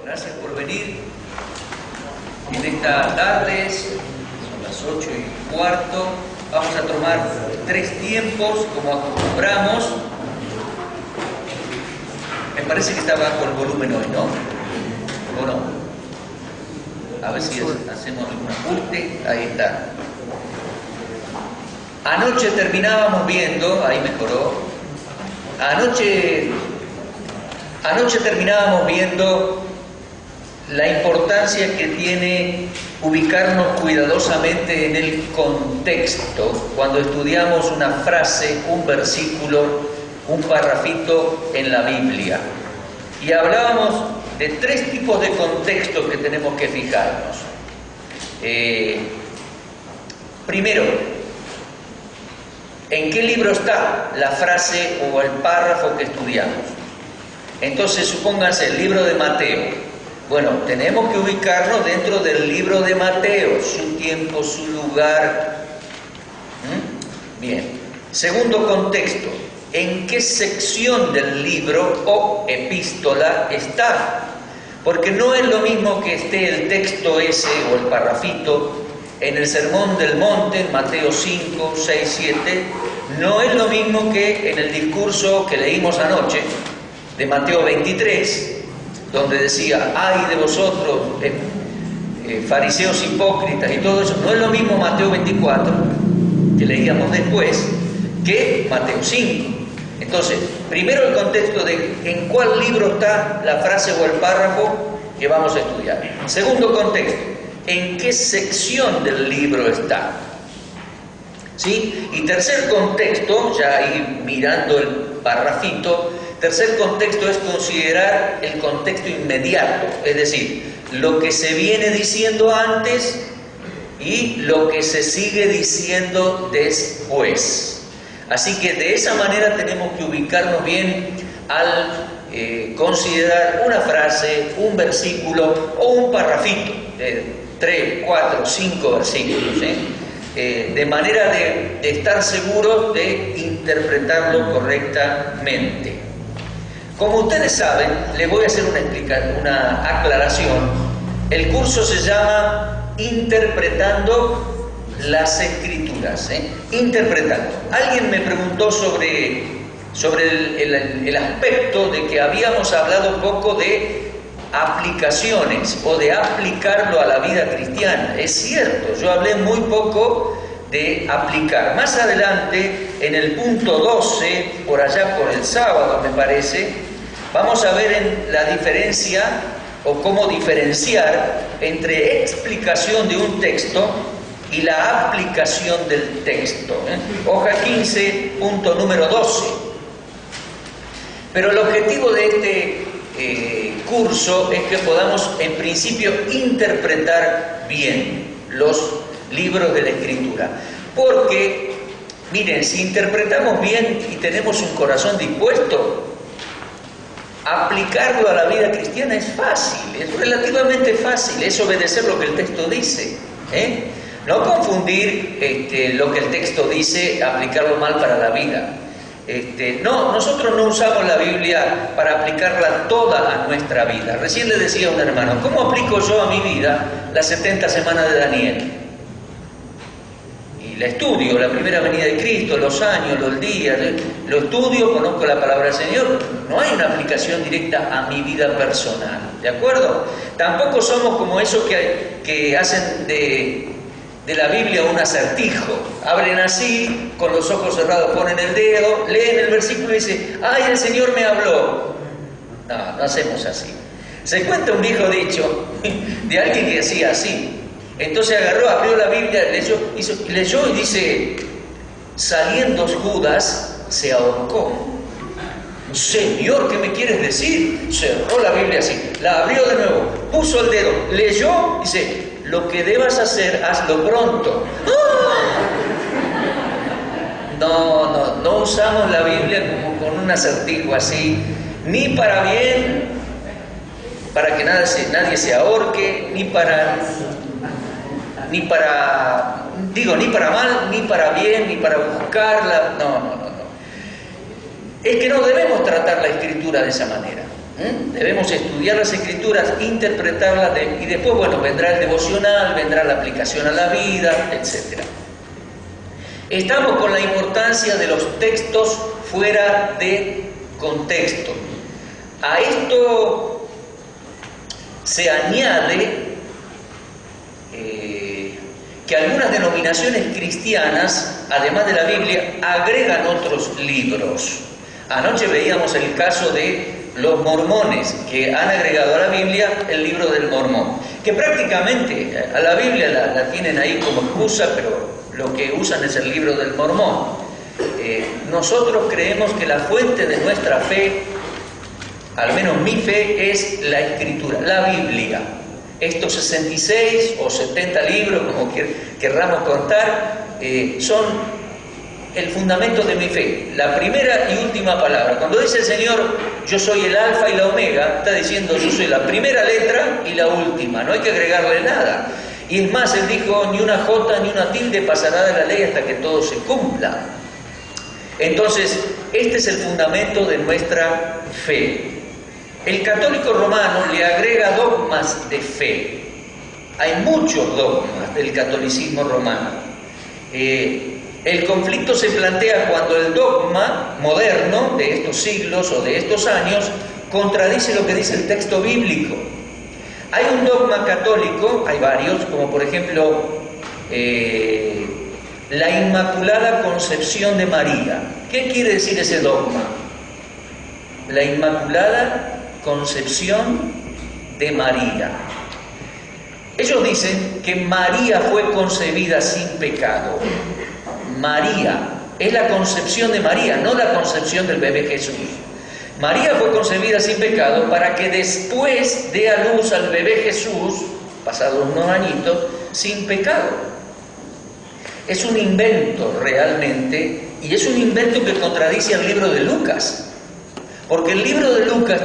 Gracias por venir en esta tarde, son las 8:15. Vamos a tomar 3 tiempos como acostumbramos. Me parece que está bajo el volumen hoy, ¿no? ¿O no? A ver si hacemos algún ajuste. Ahí está. Anoche terminábamos viendo, ahí mejoró. Anoche terminábamos viendo la importancia que tiene ubicarnos cuidadosamente en el contexto cuando estudiamos una frase, un versículo, un parrafito en la Biblia. Y hablábamos de 3 tipos de contextos que tenemos que fijarnos. Primero, ¿en qué libro está la frase o el párrafo que estudiamos? Entonces, supónganse el libro de Mateo. Bueno, tenemos que ubicarnos dentro del libro de Mateo, su tiempo, su lugar. Bien. Segundo contexto, ¿en qué sección del libro o epístola está? Porque no es lo mismo que esté el texto ese o el parrafito en el Sermón del Monte, en Mateo 5, 6, 7, no es lo mismo que en el discurso que leímos anoche, de Mateo 23, donde decía, ay de vosotros, fariseos hipócritas y todo eso. No es lo mismo Mateo 24, que leíamos después, que Mateo 5. Entonces, primero el contexto de en cuál libro está la frase o el párrafo que vamos a estudiar. Segundo contexto, ¿en qué sección del libro está? ¿Sí? Y tercer contexto, ya ahí mirando el parrafito, tercer contexto es considerar el contexto inmediato, es decir, lo que se viene diciendo antes y lo que se sigue diciendo después. Así que de esa manera tenemos que ubicarnos bien al considerar una frase, un versículo o un parrafito de 3, 4, 5 versículos, de manera de estar seguros de interpretarlo correctamente. Como ustedes saben, les voy a hacer una aclaración. El curso se llama Interpretando las Escrituras. Interpretando. Alguien me preguntó sobre el aspecto de que habíamos hablado un poco de aplicaciones o de aplicarlo a la vida cristiana. Es cierto, yo hablé muy poco de aplicar. Más adelante, en el punto 12, por allá por el sábado me parece, vamos a ver en la diferencia o cómo diferenciar entre explicación de un texto y la aplicación del texto. Hoja 15, punto número 12. Pero el objetivo de este curso es que podamos en principio interpretar bien los libros de la Escritura. Porque, miren, si interpretamos bien y tenemos un corazón dispuesto, aplicarlo a la vida cristiana es fácil, es relativamente fácil, es obedecer lo que el texto dice. No confundir lo que el texto dice, aplicarlo mal para la vida. No, nosotros no usamos la Biblia para aplicarla toda a nuestra vida. Recién le decía a un hermano, ¿cómo aplico yo a mi vida las 70 semanas de Daniel? Y la estudio, la primera venida de Cristo, los años, los días, lo estudio, conozco la palabra del Señor. No hay una aplicación directa a mi vida personal, ¿de acuerdo? Tampoco somos como esos que hacen de la Biblia un acertijo. Abren así, con los ojos cerrados ponen el dedo, leen el versículo y dicen, ¡ay, el Señor me habló! No, no hacemos así. Se cuenta un viejo dicho de alguien que hacía así. Entonces agarró, abrió la Biblia, leyó y dice, saliendo Judas, se ahorcó. Señor, ¿qué me quieres decir? Cerró la Biblia así, la abrió de nuevo, puso el dedo, leyó, dice, lo que debas hacer, hazlo pronto. No usamos la Biblia como con un acertijo así, ni para bien, para que nadie se ahorque, ni para mal, ni para bien, ni para buscarla. No. Es que no debemos tratar la Escritura de esa manera. Debemos estudiar las Escrituras, interpretarlas y después, bueno, vendrá el devocional, vendrá la aplicación a la vida, etc. Estamos con la importancia de los textos fuera de contexto. A esto se añade que algunas denominaciones cristianas, además de la Biblia, agregan otros libros. Anoche veíamos el caso de los mormones, que han agregado a la Biblia el libro del Mormón, que prácticamente a la Biblia la tienen ahí como excusa, pero lo que usan es el libro del Mormón. Nosotros creemos que la fuente de nuestra fe, al menos mi fe, es la Escritura, la Biblia. Estos 66 o 70 libros, como querramos contar, son el fundamento de mi fe, la primera y última palabra. Cuando dice el Señor, yo soy el alfa y la omega, está diciendo, yo soy la primera letra y la última, no hay que agregarle nada. Y es más, Él dijo, ni una jota ni una tilde pasará de la ley hasta que todo se cumpla. Entonces, este es el fundamento de nuestra fe. El católico romano le agrega dogmas de fe. Hay muchos dogmas del catolicismo romano. El conflicto se plantea cuando el dogma moderno de estos siglos o de estos años contradice lo que dice el texto bíblico. Hay un dogma católico, hay varios, como por ejemplo la Inmaculada Concepción de María. ¿Qué quiere decir ese dogma? La Inmaculada Concepción de María. Ellos dicen que María fue concebida sin pecado. María es la concepción de María, no la concepción del bebé Jesús. María fue concebida sin pecado para que después dé a luz al bebé Jesús, pasados unos añitos, sin pecado. Es un invento realmente, y es un invento que contradice al libro de Lucas. Porque el libro de Lucas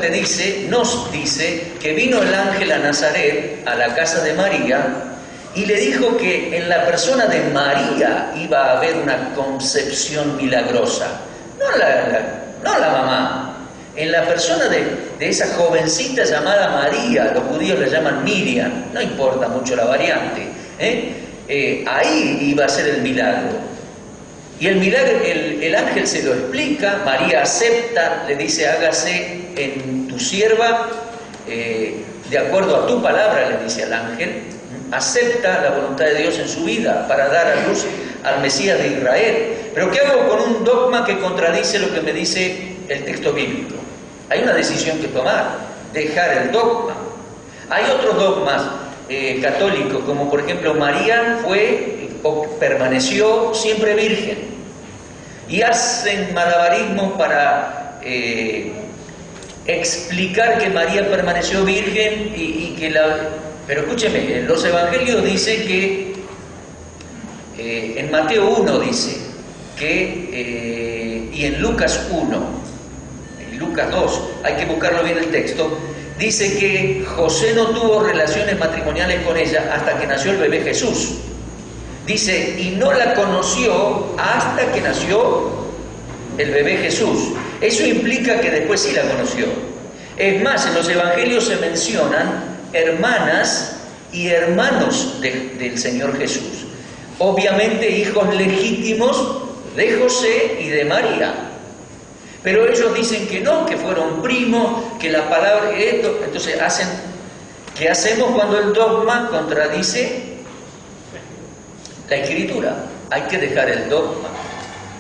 nos dice que vino el ángel a Nazaret, a la casa de María, y le dijo que en la persona de María iba a haber una concepción milagrosa. No la mamá. En la persona de esa jovencita llamada María, los judíos la llaman Miriam, no importa mucho la variante, ahí iba a ser el milagro. Y el milagro, el ángel se lo explica, María acepta, le dice, hágase en tu sierva, de acuerdo a tu palabra, le dice al ángel, acepta la voluntad de Dios en su vida para dar a luz al Mesías de Israel. Pero ¿qué hago con un dogma que contradice lo que me dice el texto bíblico? Hay una decisión que tomar, dejar el dogma. Hay otros dogmas católicos, como por ejemplo María permaneció siempre virgen, y hacen malabarismos para explicar que María permaneció virgen pero escúcheme, en los evangelios dice que en Mateo 1 dice que y en Lucas 1, en Lucas 2, hay que buscarlo bien el texto, dice que José no tuvo relaciones matrimoniales con ella hasta que nació el bebé Jesús. Dice, y no la conoció hasta que nació el bebé Jesús. Eso implica que después sí la conoció. Es más, en los evangelios se mencionan hermanas y hermanos del Señor Jesús. Obviamente hijos legítimos de José y de María. Pero ellos dicen que no, que fueron primos, que la palabra esto. Entonces ¿qué hacemos cuando el dogma contradice la Escritura? Hay que dejar el dogma.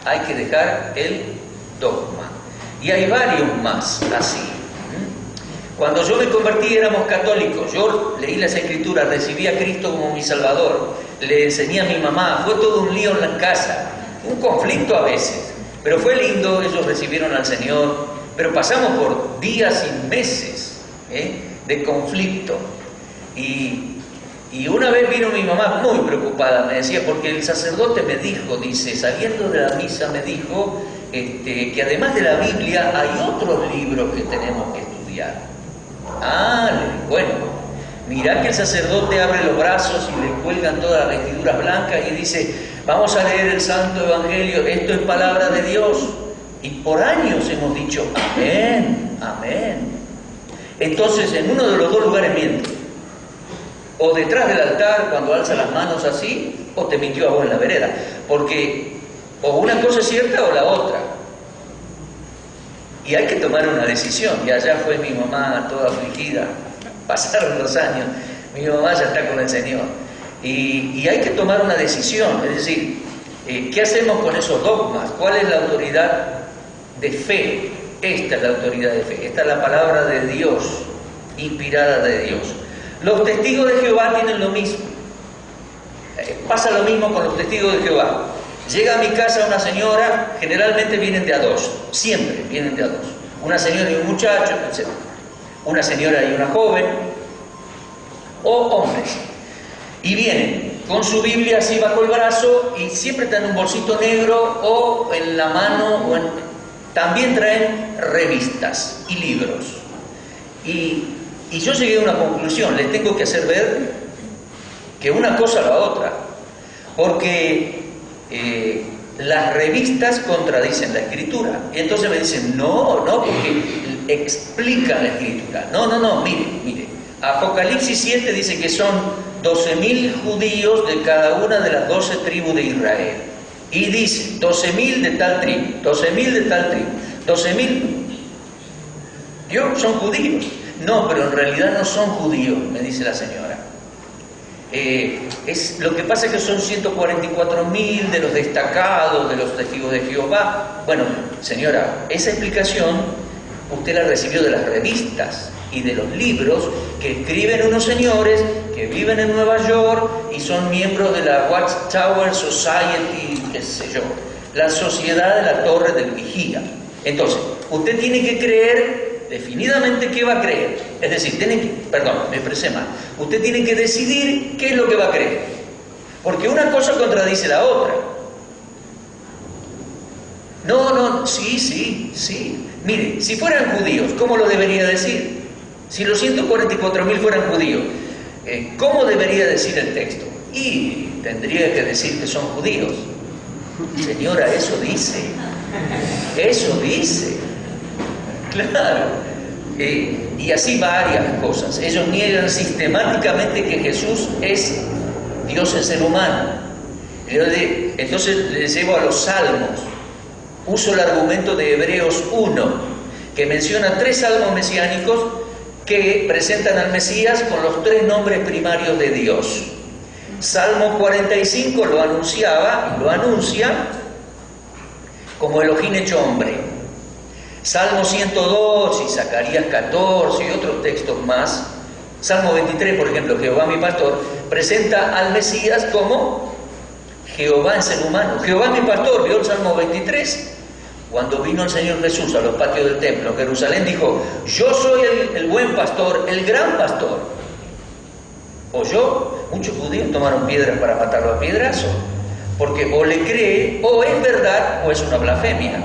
Hay que dejar el dogma. Y hay varios más así. Cuando yo me convertí éramos católicos. Yo leí las Escrituras, recibí a Cristo como mi Salvador. Le enseñé a mi mamá. Fue todo un lío en la casa. Un conflicto a veces. Pero fue lindo, ellos recibieron al Señor. Pero pasamos por días y meses de conflicto. Y una vez vino mi mamá muy preocupada, me decía, porque el sacerdote me dijo, dice, saliendo de la misa me dijo que además de la Biblia hay otros libros que tenemos que estudiar. Bueno, mirá que el sacerdote abre los brazos y le cuelgan todas las vestiduras blancas y dice, vamos a leer el Santo Evangelio, esto es palabra de Dios. Y por años hemos dicho, amén, amén. entonces en uno de los dos lugares miente. O detrás del altar, cuando alza las manos así, o te mintió a vos en la vereda. Porque o una cosa es cierta o la otra. Y hay que tomar una decisión. Y allá fue mi mamá toda afligida. Pasaron los años. Mi mamá ya está con el Señor. Y hay que tomar una decisión. Es decir, ¿qué hacemos con esos dogmas? ¿Cuál es la autoridad de fe? Esta es la autoridad de fe. Esta es la palabra de Dios, inspirada de Dios. Los testigos de Jehová tienen lo mismo. Pasa lo mismo con los testigos de Jehová. Llega a mi casa una señora, generalmente vienen de a dos, siempre vienen de a dos. Una señora y un muchacho, etc. Una señora y una joven, o hombres. Y vienen con su Biblia así bajo el brazo y siempre traen un bolsito negro o en la mano, también traen revistas y libros. Y yo llegué a una conclusión, les tengo que hacer ver que una cosa a la otra, porque las revistas contradicen la Escritura. Y entonces me dicen, no, porque explican la Escritura. No, mire. Apocalipsis 7 dice que son 12.000 judíos de cada una de las 12 tribus de Israel. Y dice, 12.000 de tal tribu, 12.000 de tal tribu, 12.000. Son judíos. No, pero en realidad no son judíos, me dice la señora. Lo que pasa es que son 144.000 de los destacados, de los testigos de Jehová. Bueno, señora, esa explicación usted la recibió de las revistas y de los libros que escriben unos señores que viven en Nueva York y son miembros de la Watchtower Society, qué sé yo, la sociedad de la Torre del Vigía. Entonces, usted tiene que creer definidamente qué va a creer. Es decir, me expresé mal. Usted tiene que decidir qué es lo que va a creer. Porque una cosa contradice la otra. No, sí. Mire, si fueran judíos, ¿cómo lo debería decir? Si los 144.000 fueran judíos, ¿cómo debería decir el texto? Y tendría que decir que son judíos. Señora, eso dice. Claro. Y así varias cosas. Ellos niegan sistemáticamente que Jesús es Dios en ser humano. Entonces les llevo a los salmos. Uso el argumento de Hebreos 1, que menciona 3 salmos mesiánicos que presentan al Mesías con los 3 nombres primarios de Dios. Salmo 45 lo anunciaba y lo anuncia como Elohim hecho hombre. Salmo 102 y Zacarías 14 y otros textos más. Salmo 23, por ejemplo, Jehová mi pastor, presenta al Mesías como Jehová en ser humano. Jehová mi pastor, ¿vio el Salmo 23? Cuando vino el Señor Jesús a los patios del templo en Jerusalén, dijo, yo soy el buen pastor, el gran pastor. Muchos judíos tomaron piedras para matarlo a piedrazos, porque o le cree, o es verdad, o es una blasfemia.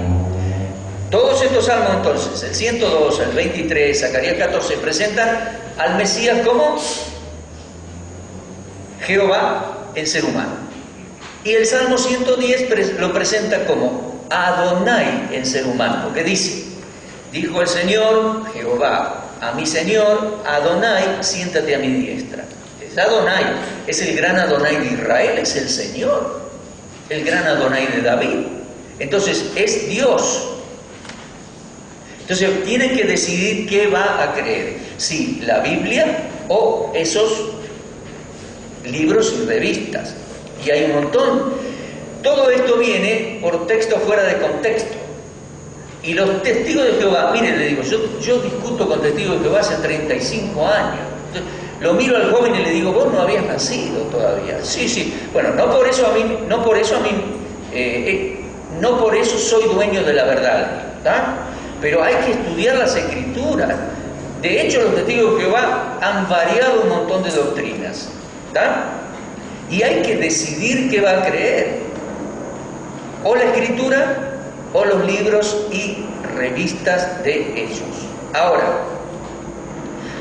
Todos estos salmos entonces, el 102, el 23, Zacarías 14, presentan al Mesías como Jehová en ser humano. Y el Salmo 110 lo presenta como Adonai en ser humano, porque dijo el Señor, Jehová, a mi Señor, Adonai, siéntate a mi diestra. Es Adonai, es el gran Adonai de Israel, es el Señor, el gran Adonai de David. Entonces, es Dios. Entonces, tienen que decidir qué va a creer, si la Biblia o esos libros y revistas. Y hay un montón. Todo esto viene por texto fuera de contexto. Y los testigos de Jehová, miren, le digo, yo discuto con testigos de Jehová hace 35 años. Lo miro al joven y le digo, vos no habías nacido todavía. Sí. Bueno, no por eso soy dueño de la verdad, ¿tá? Pero hay que estudiar las Escrituras. De hecho, los testigos de Jehová han variado un montón de doctrinas, ¿tá? Y hay que decidir qué va a creer. O la Escritura, o los libros y revistas de ellos. Ahora,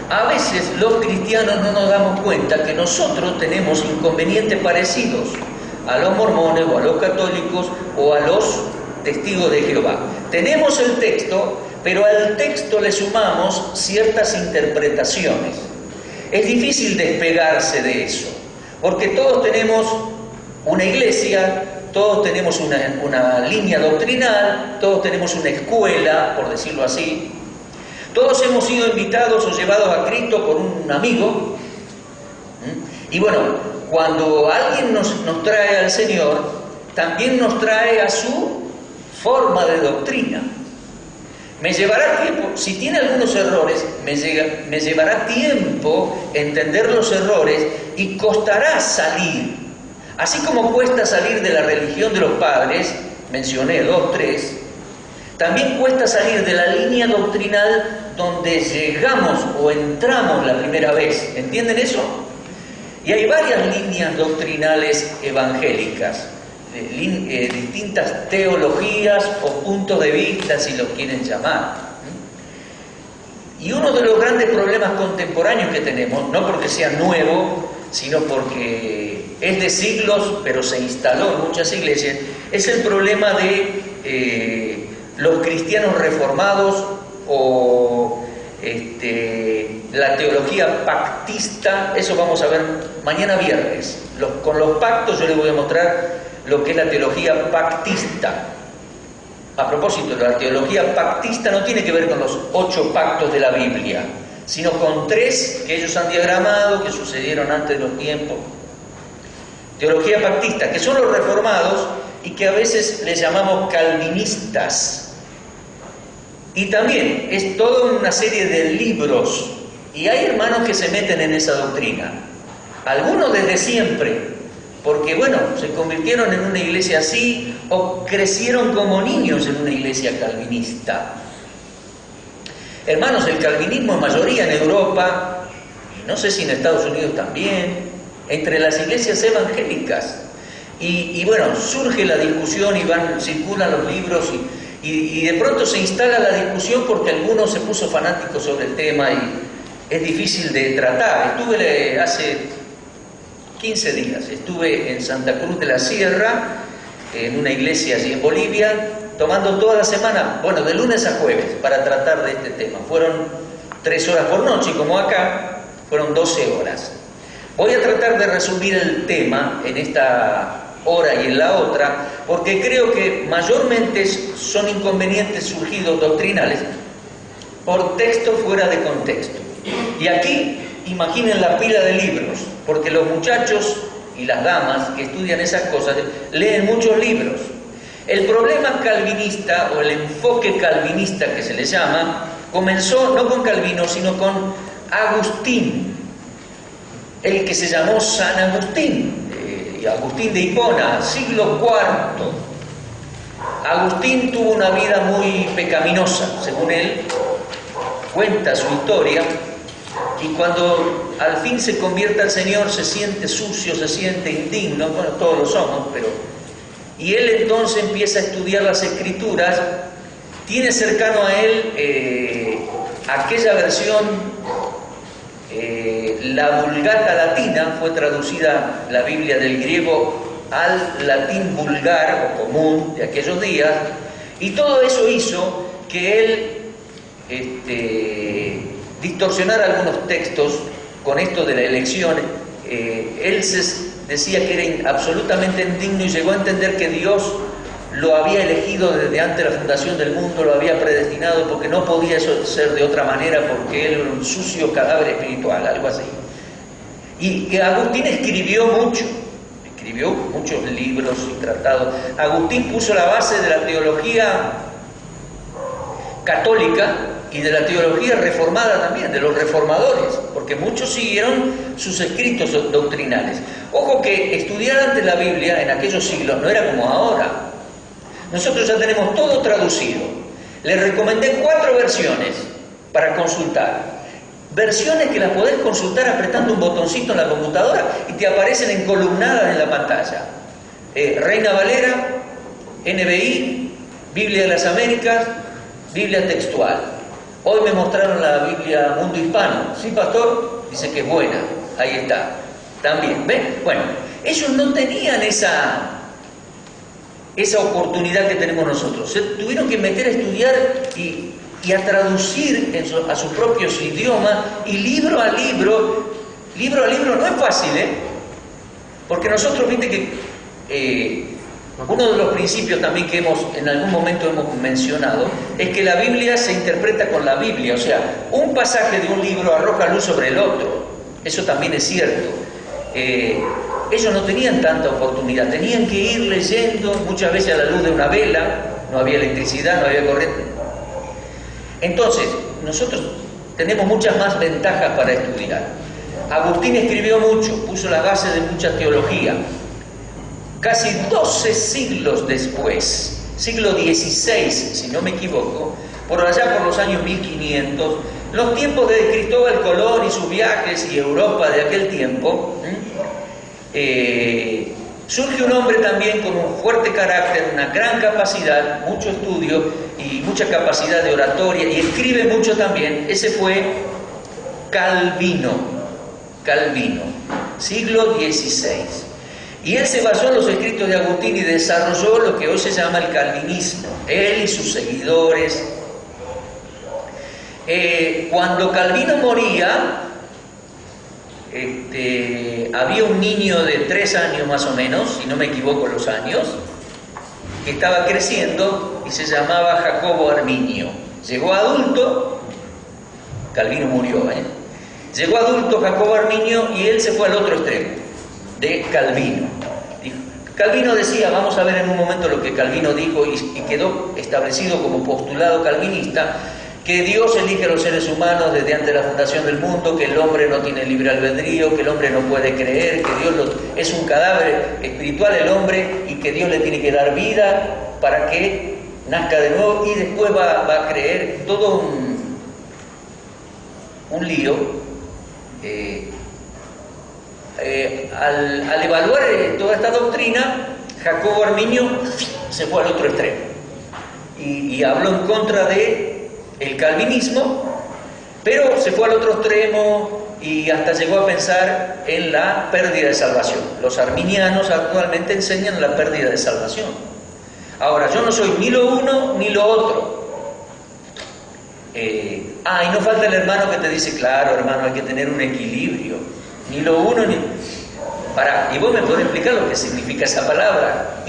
a veces los cristianos no nos damos cuenta que nosotros tenemos inconvenientes parecidos a los mormones, o a los católicos, o a los testigos de Jehová. Tenemos el texto, pero al texto le sumamos ciertas interpretaciones. Es difícil despegarse de eso, porque todos tenemos una iglesia, todos tenemos una línea doctrinal, todos tenemos una escuela, por decirlo así. Todos hemos sido invitados o llevados a Cristo por un amigo. Y bueno, cuando alguien nos trae al Señor, también nos trae a su forma de doctrina. Me llevará tiempo, si tiene algunos errores, me llevará tiempo entender los errores y costará salir. Así como cuesta salir de la religión de los padres, mencioné 2, 3, también cuesta salir de la línea doctrinal donde llegamos o entramos la primera vez. ¿Entienden eso? Y hay varias líneas doctrinales evangélicas, distintas teologías o puntos de vista, si lo quieren llamar. Y uno de los grandes problemas contemporáneos que tenemos, no porque sea nuevo, sino porque es de siglos, pero se instaló en muchas iglesias, es el problema de los cristianos reformados o la teología pactista. Eso vamos a ver mañana viernes. Con los pactos yo les voy a mostrar lo que es la teología pactista. A propósito, la teología pactista no tiene que ver con los 8 pactos de la Biblia, sino con 3 que ellos han diagramado, que sucedieron antes de los tiempos. Teología pactista, que son los reformados y que a veces les llamamos calvinistas. Y también es toda una serie de libros, y hay hermanos que se meten en esa doctrina. Algunos desde siempre, porque bueno, se convirtieron en una iglesia así o crecieron como niños en una iglesia calvinista. Hermanos, el calvinismo es mayoría en Europa, y no sé si en Estados Unidos también, entre las iglesias evangélicas. Y bueno, surge la discusión y circulan los libros y de pronto se instala la discusión porque alguno se puso fanático sobre el tema y es difícil de tratar. Estuve hace 15 días, estuve en Santa Cruz de la Sierra, en una iglesia allí en Bolivia, tomando toda la semana, bueno, de lunes a jueves, para tratar de este tema. Fueron 3 horas por noche y como acá, fueron 12 horas. Voy a tratar de resumir el tema en esta hora y en la otra, porque creo que mayormente son inconvenientes surgidos doctrinales por texto fuera de contexto. Y aquí, imaginen la pila de libros, porque los muchachos y las damas que estudian esas cosas leen muchos libros. El problema calvinista o el enfoque calvinista que se le llama, comenzó no con Calvino, sino con Agustín, el que se llamó San Agustín. Agustín de Hipona, siglo IV. Agustín tuvo una vida muy pecaminosa, según él cuenta su historia, y cuando al fin se convierte al Señor se siente sucio, se siente indigno, bueno, todos lo somos, y él entonces empieza a estudiar las Escrituras, tiene cercano a él aquella versión, la Vulgata latina, fue traducida la Biblia del griego al latín vulgar o común de aquellos días, y todo eso hizo que él distorsionara algunos textos con esto de la elección. Él decía que era absolutamente indigno y llegó a entender que Dios lo había elegido desde antes de la fundación del mundo, lo había predestinado porque no podía eso ser de otra manera, porque él era un sucio cadáver espiritual, algo así. Y Agustín escribió muchos libros y tratados. Agustín puso la base de la teología católica y de la teología reformada también, de los reformadores, porque muchos siguieron sus escritos doctrinales. Ojo que estudiar antes la Biblia en aquellos siglos no era como ahora. Nosotros ya tenemos todo traducido. Les recomendé 4 versiones para consultar. Versiones que las podés consultar apretando un botoncito en la computadora y te aparecen encolumnadas en la pantalla. Reina Valera, NBI, Biblia de las Américas, Biblia textual. Hoy me mostraron la Biblia Mundo Hispano. ¿Sí, pastor? Dice que es buena. Ahí está. También. ¿Ven? Bueno, ellos no tenían esa oportunidad que tenemos nosotros. Se tuvieron que meter a estudiar y y a traducir a sus propios idiomas, y libro a libro no es fácil, porque nosotros, viste que uno de los principios también que en algún momento hemos mencionado es que la Biblia se interpreta con la Biblia, o sea, un pasaje de un libro arroja luz sobre el otro, eso también es cierto. Ellos no tenían tanta oportunidad, tenían que ir leyendo muchas veces a la luz de una vela, no había electricidad, no había corriente. Entonces, nosotros tenemos muchas más ventajas para estudiar. Agustín escribió mucho, puso la base de mucha teología. Casi 12 siglos después, siglo XVI, si no me equivoco, por allá por los años 1500, los tiempos de Cristóbal Colón y sus viajes y Europa de aquel tiempo, surge un hombre también con un fuerte carácter, una gran capacidad, mucho estudio y mucha capacidad de oratoria, y escribe mucho también. Ese fue Calvino, siglo XVI. Y él se basó en los escritos de Agustín y desarrolló lo que hoy se llama el calvinismo, él y sus seguidores. Cuando Calvino moría, había un niño de 3 años más o menos, si no me equivoco los años, que estaba creciendo y se llamaba Jacobo Arminio. Llegó adulto, Calvino murió, llegó adulto Jacobo Arminio y él se fue al otro extremo de Calvino. Calvino decía, vamos a ver en un momento lo que Calvino dijo y quedó establecido como postulado calvinista, que Dios elige a los seres humanos desde antes de la fundación del mundo, que el hombre no tiene libre albedrío, que el hombre no puede creer, que Dios es un cadáver espiritual el hombre y que Dios le tiene que dar vida para que nazca de nuevo y después va a creer. Todo un lío. Al evaluar toda esta doctrina, Jacobo Arminio se fue al otro extremo y habló en contra de el calvinismo, pero se fue al otro extremo y hasta llegó a pensar en la pérdida de salvación. Los arminianos actualmente enseñan la pérdida de salvación. Ahora, yo no soy ni lo uno ni lo otro. Y no falta el hermano que te dice, claro, hermano, hay que tener un equilibrio. Ni lo uno ni... y vos me podés explicar lo que significa esa palabra.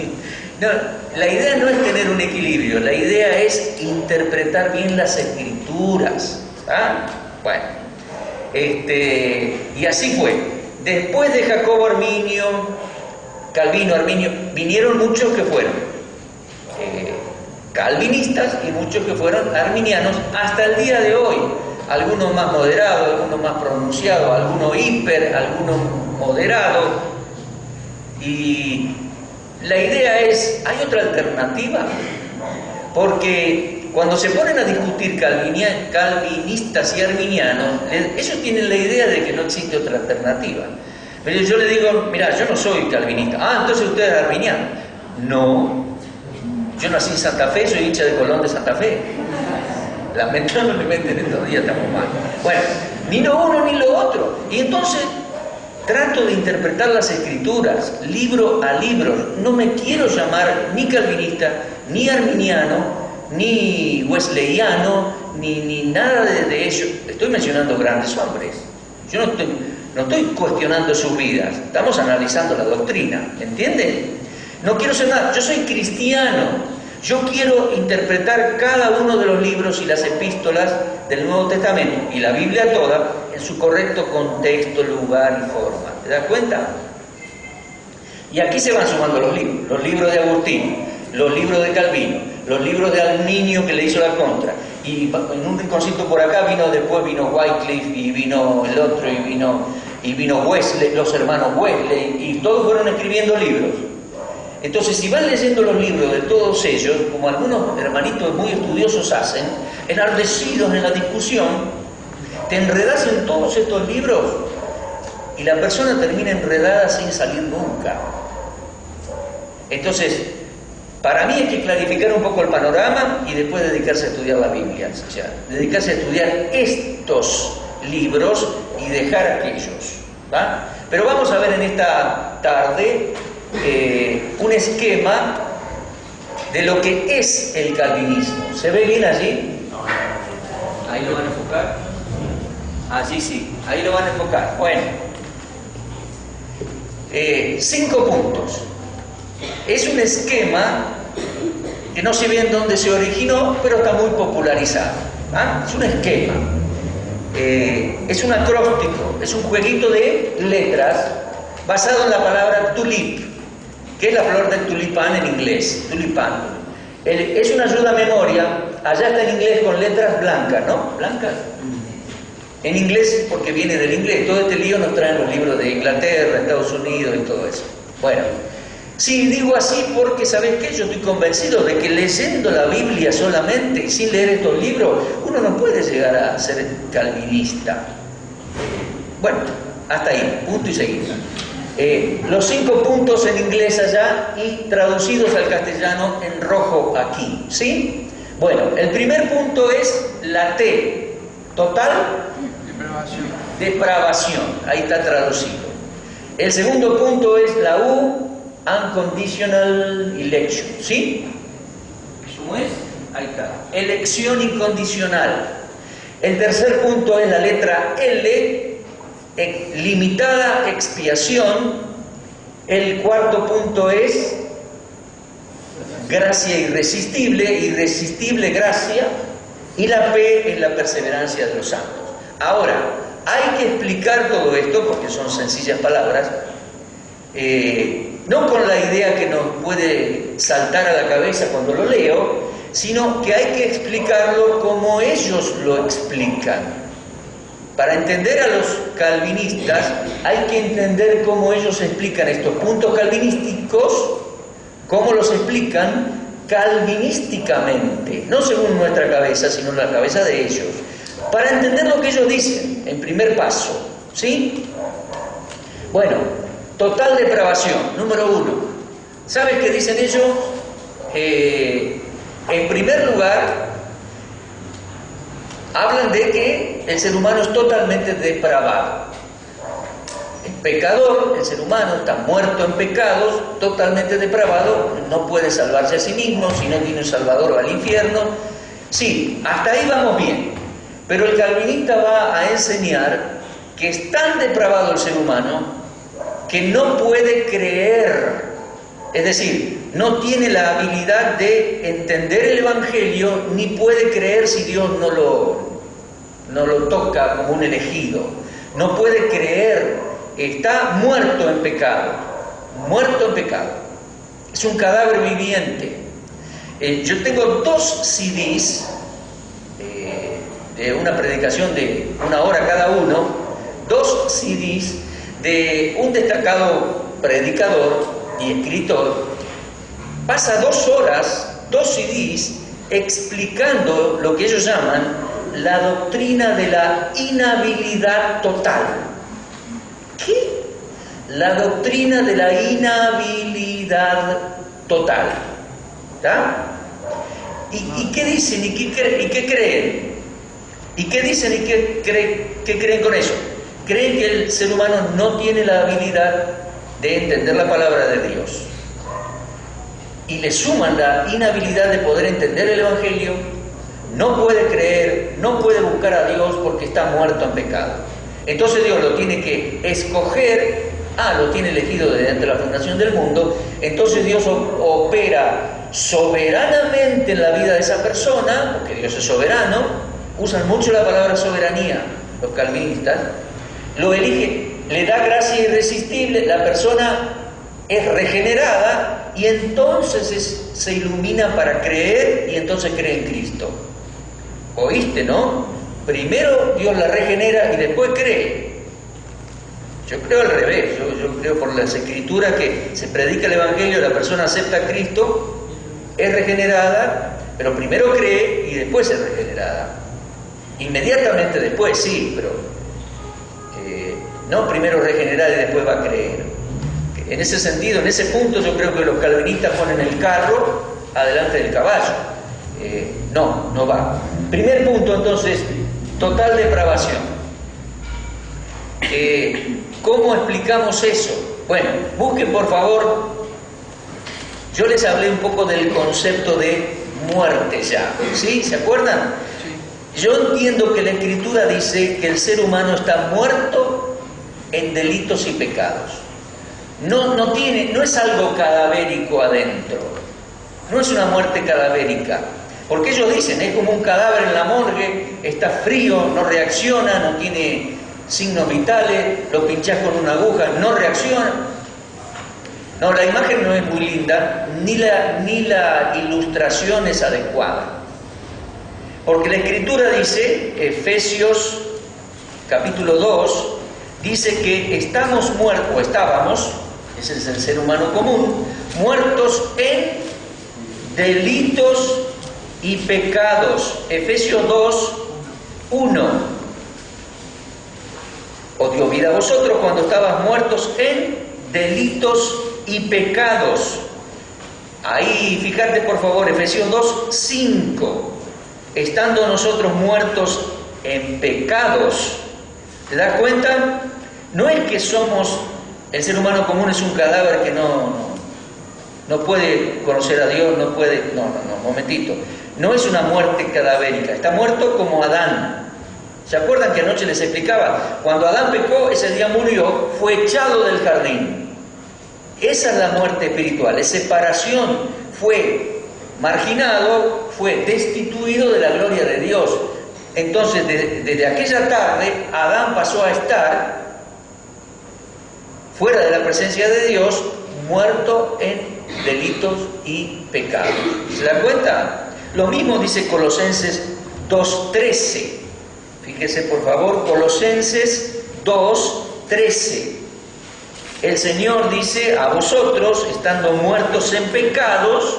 No, la idea no es tener un equilibrio, la idea es interpretar bien las escrituras. Bueno, y así fue. Después de Jacobo Arminio, Calvino, Arminio, vinieron muchos que fueron calvinistas y muchos que fueron arminianos hasta el día de hoy. Algunos más moderados, algunos más pronunciados, algunos hiper, algunos moderados. Y la idea es, ¿hay otra alternativa? Porque cuando se ponen a discutir calvinistas y arminianos, ellos tienen la idea de que no existe otra alternativa. Pero yo le digo, mira, yo no soy calvinista. Entonces usted es arminiano. No, yo nací en Santa Fe, soy hincha de Colón de Santa Fe. Lamentablemente en estos días estamos mal. Bueno, ni lo uno ni lo otro. Y entonces trato de interpretar las escrituras, libro a libro. No me quiero llamar ni calvinista, ni arminiano, ni wesleyano, ni nada de ello. Estoy mencionando grandes hombres. Yo no estoy cuestionando sus vidas. Estamos analizando la doctrina. ¿Entienden? No quiero ser nada. Yo soy cristiano. Yo quiero interpretar cada uno de los libros y las epístolas del Nuevo Testamento y la Biblia toda en su correcto contexto, lugar y forma. ¿Te das cuenta? Y aquí se van sumando los libros de Agustín, los libros de Calvino, los libros de Arminio que le hizo la contra. Y en un rinconcito por acá después vino Wycliffe y vino el otro y vino Wesley, los hermanos Wesley, y todos fueron escribiendo libros. Entonces, si vas leyendo los libros de todos ellos, como algunos hermanitos muy estudiosos hacen, enardecidos en la discusión, te enredas en todos estos libros y la persona termina enredada sin salir nunca. Entonces, para mí hay que clarificar un poco el panorama y después dedicarse a estudiar la Biblia, o sea, dedicarse a estudiar estos libros y dejar aquellos, ¿va? Pero vamos a ver en esta tarde un esquema de lo que es el calvinismo. ¿Se ve bien allí? Ahí lo van a enfocar. Allí sí, ahí lo van a enfocar. Bueno, 5 puntos. Es un esquema que no sé bien dónde se originó, pero está muy popularizado. ¿Ah? Es un esquema. Es un acróstico, es un jueguito de letras basado en la palabra tulip, que es la flor del tulipán en inglés, tulipán. Es una ayuda a memoria, allá está en inglés con letras blancas, ¿no? Blancas. En inglés, porque viene del inglés, todo este lío nos traen los libros de Inglaterra, Estados Unidos y todo eso. Bueno, sí, digo así porque, ¿sabes qué? Yo estoy convencido de que leyendo la Biblia solamente y sin leer estos libros, uno no puede llegar a ser calvinista. Bueno, hasta ahí, punto y seguida. Los 5 puntos en inglés allá y traducidos al castellano en rojo aquí, ¿sí? Bueno, el primer punto es la T, total depravación, ahí está traducido. El segundo punto es la U, unconditional election, ¿sí? ¿Cómo es? Ahí está, elección incondicional. El tercer punto es la letra L, limitada expiación. El cuarto punto es gracia irresistible, irresistible gracia. Y la P es la perseverancia de los santos. Ahora, hay que explicar todo esto porque son sencillas palabras, no con la idea que nos puede saltar a la cabeza cuando lo leo, sino que hay que explicarlo como ellos lo explican. Para entender a los calvinistas hay que entender cómo ellos explican estos puntos calvinísticos, cómo los explican calvinísticamente, no según nuestra cabeza, sino la cabeza de ellos, para entender lo que ellos dicen en primer paso, ¿sí? Bueno, total depravación, número 1. ¿Sabes qué dicen ellos? En primer lugar, hablan de que el ser humano es totalmente depravado. El pecador, el ser humano, está muerto en pecados, totalmente depravado, no puede salvarse a sí mismo, si no tiene un salvador va al infierno. Sí, hasta ahí vamos bien. Pero el calvinista va a enseñar que es tan depravado el ser humano que no puede creer, es decir, no tiene la habilidad de entender el Evangelio ni puede creer si Dios no lo toca como un elegido. No puede creer, está muerto en pecado, muerto en pecado. Es un cadáver viviente. Yo tengo 2 CDs de una predicación de 1 hora cada uno, 2 CDs de un destacado predicador y escritor. Pasa 2 horas, 2 CDs, explicando lo que ellos llaman la doctrina de la inhabilidad total. ¿Qué? La doctrina de la inhabilidad total. ¿Está? ¿Y qué dicen? ¿Y qué creen? ¿Y qué dicen y qué creen con eso? Creen que el ser humano no tiene la habilidad de entender la palabra de Dios. Y le suman la inhabilidad de poder entender el Evangelio, no puede creer, no puede buscar a Dios porque está muerto en pecado. Entonces Dios lo tiene que escoger, lo tiene elegido desde la fundación del mundo, entonces Dios opera soberanamente en la vida de esa persona, porque Dios es soberano. Usan mucho la palabra soberanía los calvinistas. Lo elige, le da gracia irresistible, la persona es regenerada y entonces se ilumina para creer y entonces cree en Cristo. ¿Oíste, no? Primero Dios la regenera y después cree. Yo creo al revés, yo creo por las escrituras que se predica el Evangelio, la persona acepta a Cristo, es regenerada, pero primero cree y después es regenerada. Inmediatamente después, sí, pero no primero regenerar y después va a creer. En ese sentido, en ese punto, yo creo que los calvinistas ponen el carro adelante del caballo. No va. Primer punto, entonces, total depravación. ¿Cómo explicamos eso? Bueno, busquen por favor. Yo les hablé un poco del concepto de muerte ya, ¿sí? ¿Se acuerdan? Yo entiendo que la Escritura dice que el ser humano está muerto en delitos y pecados. No es algo cadavérico adentro, no es una muerte cadavérica, porque ellos dicen, es como un cadáver en la morgue, está frío, no reacciona, no tiene signos vitales, lo pinchás con una aguja, no reacciona. No, la imagen no es muy linda, ni la ilustración es adecuada. Porque la Escritura dice, Efesios capítulo 2, dice que estábamos, ese es el ser humano común, muertos en delitos y pecados. Efesios 2, 1. Os dio vida a vosotros cuando estabas muertos en delitos y pecados. Ahí, fíjate por favor, Efesios 2, 5. Estando nosotros muertos en pecados. ¿Te das cuenta? No es que el ser humano común es un cadáver que no puede conocer a Dios, no, momentito. No es una muerte cadavérica, está muerto como Adán. ¿Se acuerdan que anoche les explicaba? Cuando Adán pecó, ese día murió, fue echado del jardín. Esa es la muerte espiritual, es separación, fue marginado, fue destituido de la gloria de Dios. Entonces, desde aquella tarde, Adán pasó a estar fuera de la presencia de Dios, muerto en delitos y pecados. ¿Se dan cuenta? Lo mismo dice Colosenses 2:13. Fíjese por favor, Colosenses 2:13. El Señor dice, a vosotros, estando muertos en pecados,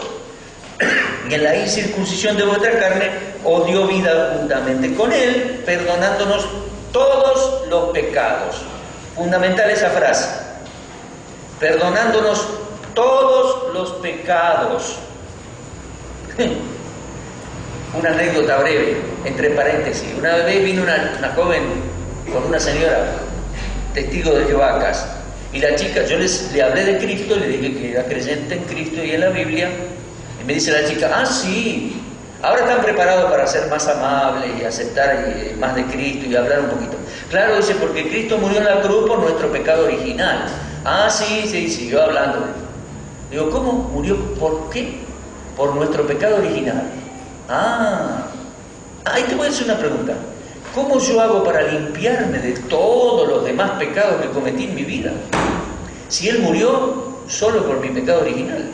y en la incircuncisión de vuestra carne, os dio vida juntamente con Él, perdonándonos todos los pecados. Fundamental esa frase. Perdonándonos todos los pecados. Una anécdota breve, entre paréntesis. Una vez vino una joven con una señora, testigo de Jehová a casa. Y la chica, yo le hablé de Cristo, le dije que era creyente en Cristo y en la Biblia. Y me dice la chica, sí, ahora están preparados para ser más amables y aceptar más de Cristo y hablar un poquito. Claro, dice, porque Cristo murió en la cruz por nuestro pecado original. Sí, siguió hablando. Digo, ¿cómo? ¿Murió por qué? Por nuestro pecado original. Ahí te voy a hacer una pregunta. ¿Cómo yo hago para limpiarme de todos los demás pecados que cometí en mi vida? Si Él murió solo por mi pecado original.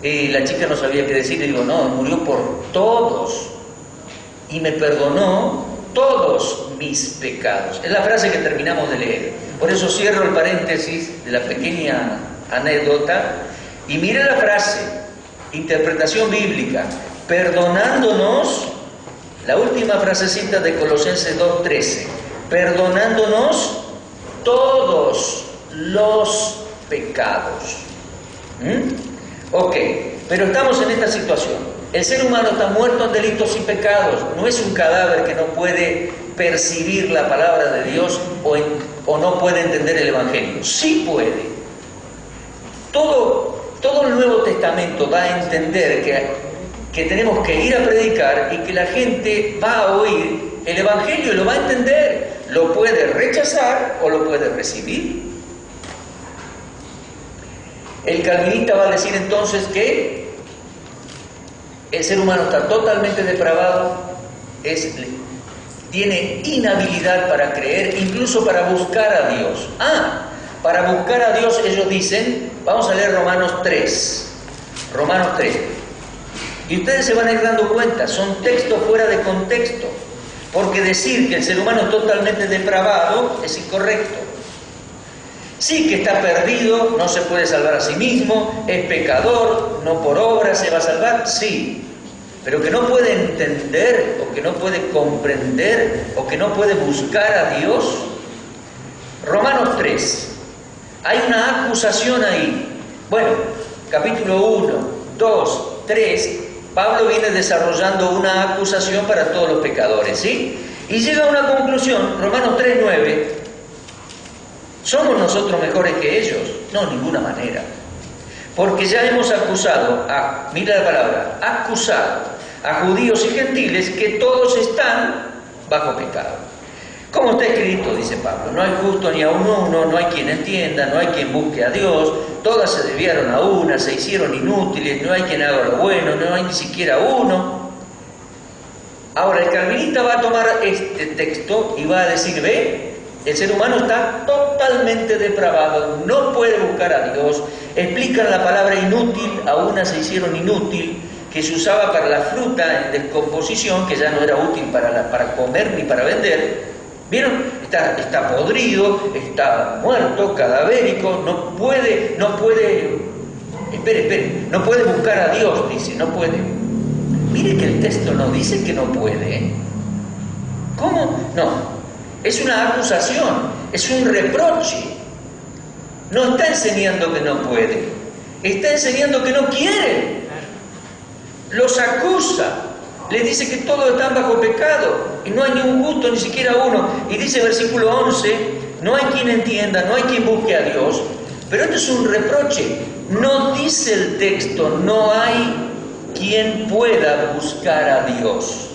La chica no sabía qué decir, le digo, no, murió por todos y me perdonó todos mis pecados. Es la frase que terminamos de leer. Por eso cierro el paréntesis de la pequeña anécdota y mire la frase, interpretación bíblica, perdonándonos, la última frasecita de Colosenses 2:13, perdonándonos todos los pecados. Ok, pero estamos en esta situación. El ser humano está muerto en delitos y pecados. No es un cadáver que no puede percibir la palabra de Dios o no puede entender el Evangelio. Sí puede. Todo el Nuevo Testamento da a entender que tenemos que ir a predicar y que la gente va a oír el Evangelio y lo va a entender. Lo puede rechazar o lo puede recibir. El calvinista va a decir entonces que el ser humano está totalmente depravado, tiene inhabilidad para creer, incluso para buscar a Dios. Para buscar a Dios ellos dicen, vamos a leer Romanos 3. Y ustedes se van a ir dando cuenta, son textos fuera de contexto, porque decir que el ser humano es totalmente depravado es incorrecto. Sí que está perdido, no se puede salvar a sí mismo, es pecador, no por obra se va a salvar, sí. Pero que no puede entender, o que no puede comprender, o que no puede buscar a Dios. Romanos 3. Hay una acusación ahí. Bueno, capítulo 1, 2, 3, Pablo viene desarrollando una acusación para todos los pecadores, ¿sí? Y llega a una conclusión, Romanos 3, 9. ¿Somos nosotros mejores que ellos? No, ninguna manera. Porque ya hemos acusado, mira la palabra, acusado a judíos y gentiles, que todos están bajo pecado. Como está escrito, dice Pablo, no hay justo ni aun uno, no hay quien entienda, no hay quien busque a Dios, todas se desviaron a una, se hicieron inútiles, no hay quien haga lo bueno, no hay ni siquiera uno. Ahora el calvinista va a tomar este texto y va a decir, ve, el ser humano está totalmente depravado, no puede buscar a Dios. Explican la palabra inútil, a una se hicieron inútil, que se usaba para la fruta en descomposición, que ya no era útil para comer ni para vender. ¿Vieron? Está podrido, está muerto, cadavérico, no puede, no puede buscar a Dios, dice, no puede. Mire que el texto no dice que no puede, ¿eh? ¿Cómo? No, es una acusación, es un reproche. No está enseñando que no puede, está enseñando que no quiere. Los acusa. Le dice que todos están bajo pecado y no hay ni un justo, ni siquiera uno. Y dice versículo 11, no hay quien entienda, no hay quien busque a Dios. Pero esto es un reproche. No dice el texto, no hay quien pueda buscar a Dios.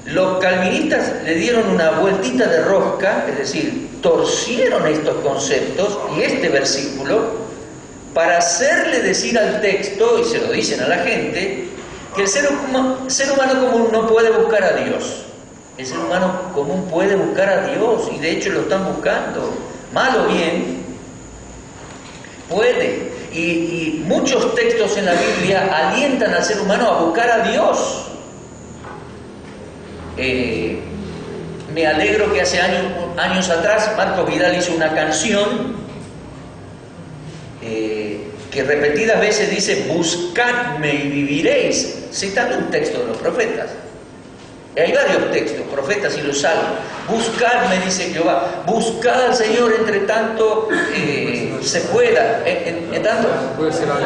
Los calvinistas le dieron una vueltita de rosca, es decir, torcieron estos conceptos y este versículo para hacerle decir al texto, y se lo dicen a la gente, que el ser humano común no puede buscar a Dios. El ser humano común puede buscar a Dios y de hecho lo están buscando, mal o bien, puede. Y muchos textos en la Biblia alientan al ser humano a buscar a Dios. Me alegro que hace años atrás Marcos Vidal hizo una canción que repetidas veces dice, buscadme y viviréis, citando un texto de los profetas. Hay varios textos, profetas y los salmos. Buscadme, dice Jehová, buscad al Señor entre tanto se pueda. En tanto... Puede ser algo.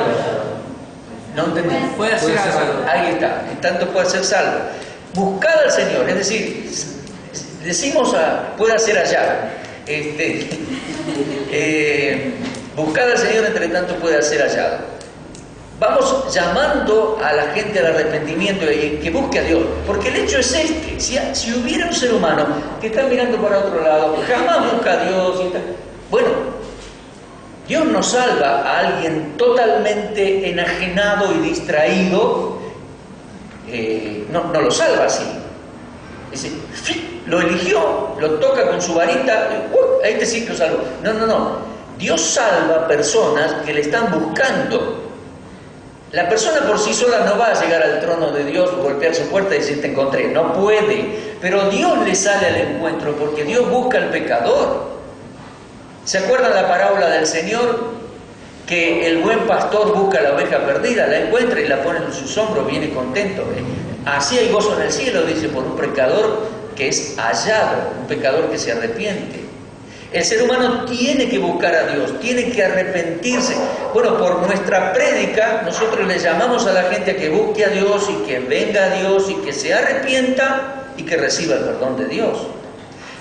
No entendí. Puede ser algo. Ahí está, en tanto puede ser salvo. Buscad al Señor, es decir, decimos pueda ser allá. Buscad al Señor entre tanto pueda ser hallado. Vamos llamando a la gente al arrepentimiento y que busque a Dios, porque el hecho es este: si hubiera un ser humano que está mirando para otro lado, jamás busca a Dios y tal, bueno, Dios no salva a alguien totalmente enajenado y distraído, no lo salva así. Dice, lo eligió, lo toca con su varita, a este sí lo salvó. No. Dios salva a personas que le están buscando. La persona por sí sola no va a llegar al trono de Dios, golpear su puerta y decir te encontré. No puede. Pero Dios le sale al encuentro porque Dios busca al pecador. ¿Se acuerdan la parábola del Señor? Que el buen pastor busca a la oveja perdida, la encuentra y la pone en sus hombros, viene contento. Así hay gozo en el cielo, dice, por un pecador que es hallado, un pecador que se arrepiente. El ser humano tiene que buscar a Dios, tiene que arrepentirse. Bueno, por nuestra prédica, nosotros le llamamos a la gente a que busque a Dios y que venga a Dios y que se arrepienta y que reciba el perdón de Dios.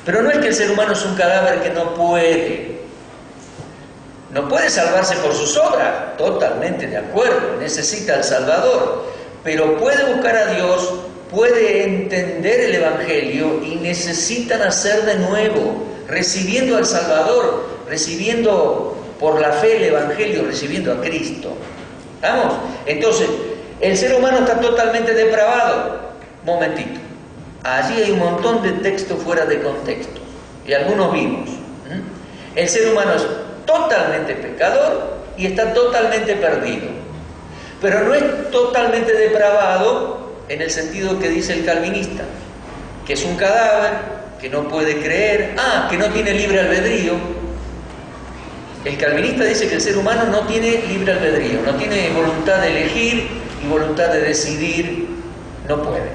Pero no es que el ser humano es un cadáver que no puede salvarse por sus obras, totalmente de acuerdo, necesita al Salvador, pero puede buscar a Dios, puede entender el Evangelio y necesita nacer de nuevo, recibiendo al Salvador, recibiendo por la fe el Evangelio, recibiendo a Cristo. ¿Vamos? Entonces, el ser humano está totalmente depravado. Momentito. Allí hay un montón de textos fuera de contexto. Y algunos vimos. El ser humano es totalmente pecador y está totalmente perdido. Pero no es totalmente depravado en el sentido que dice el calvinista, que es un cadáver, que no puede creer, que no tiene libre albedrío. El calvinista dice que el ser humano no tiene libre albedrío, no tiene voluntad de elegir y voluntad de decidir, no puede.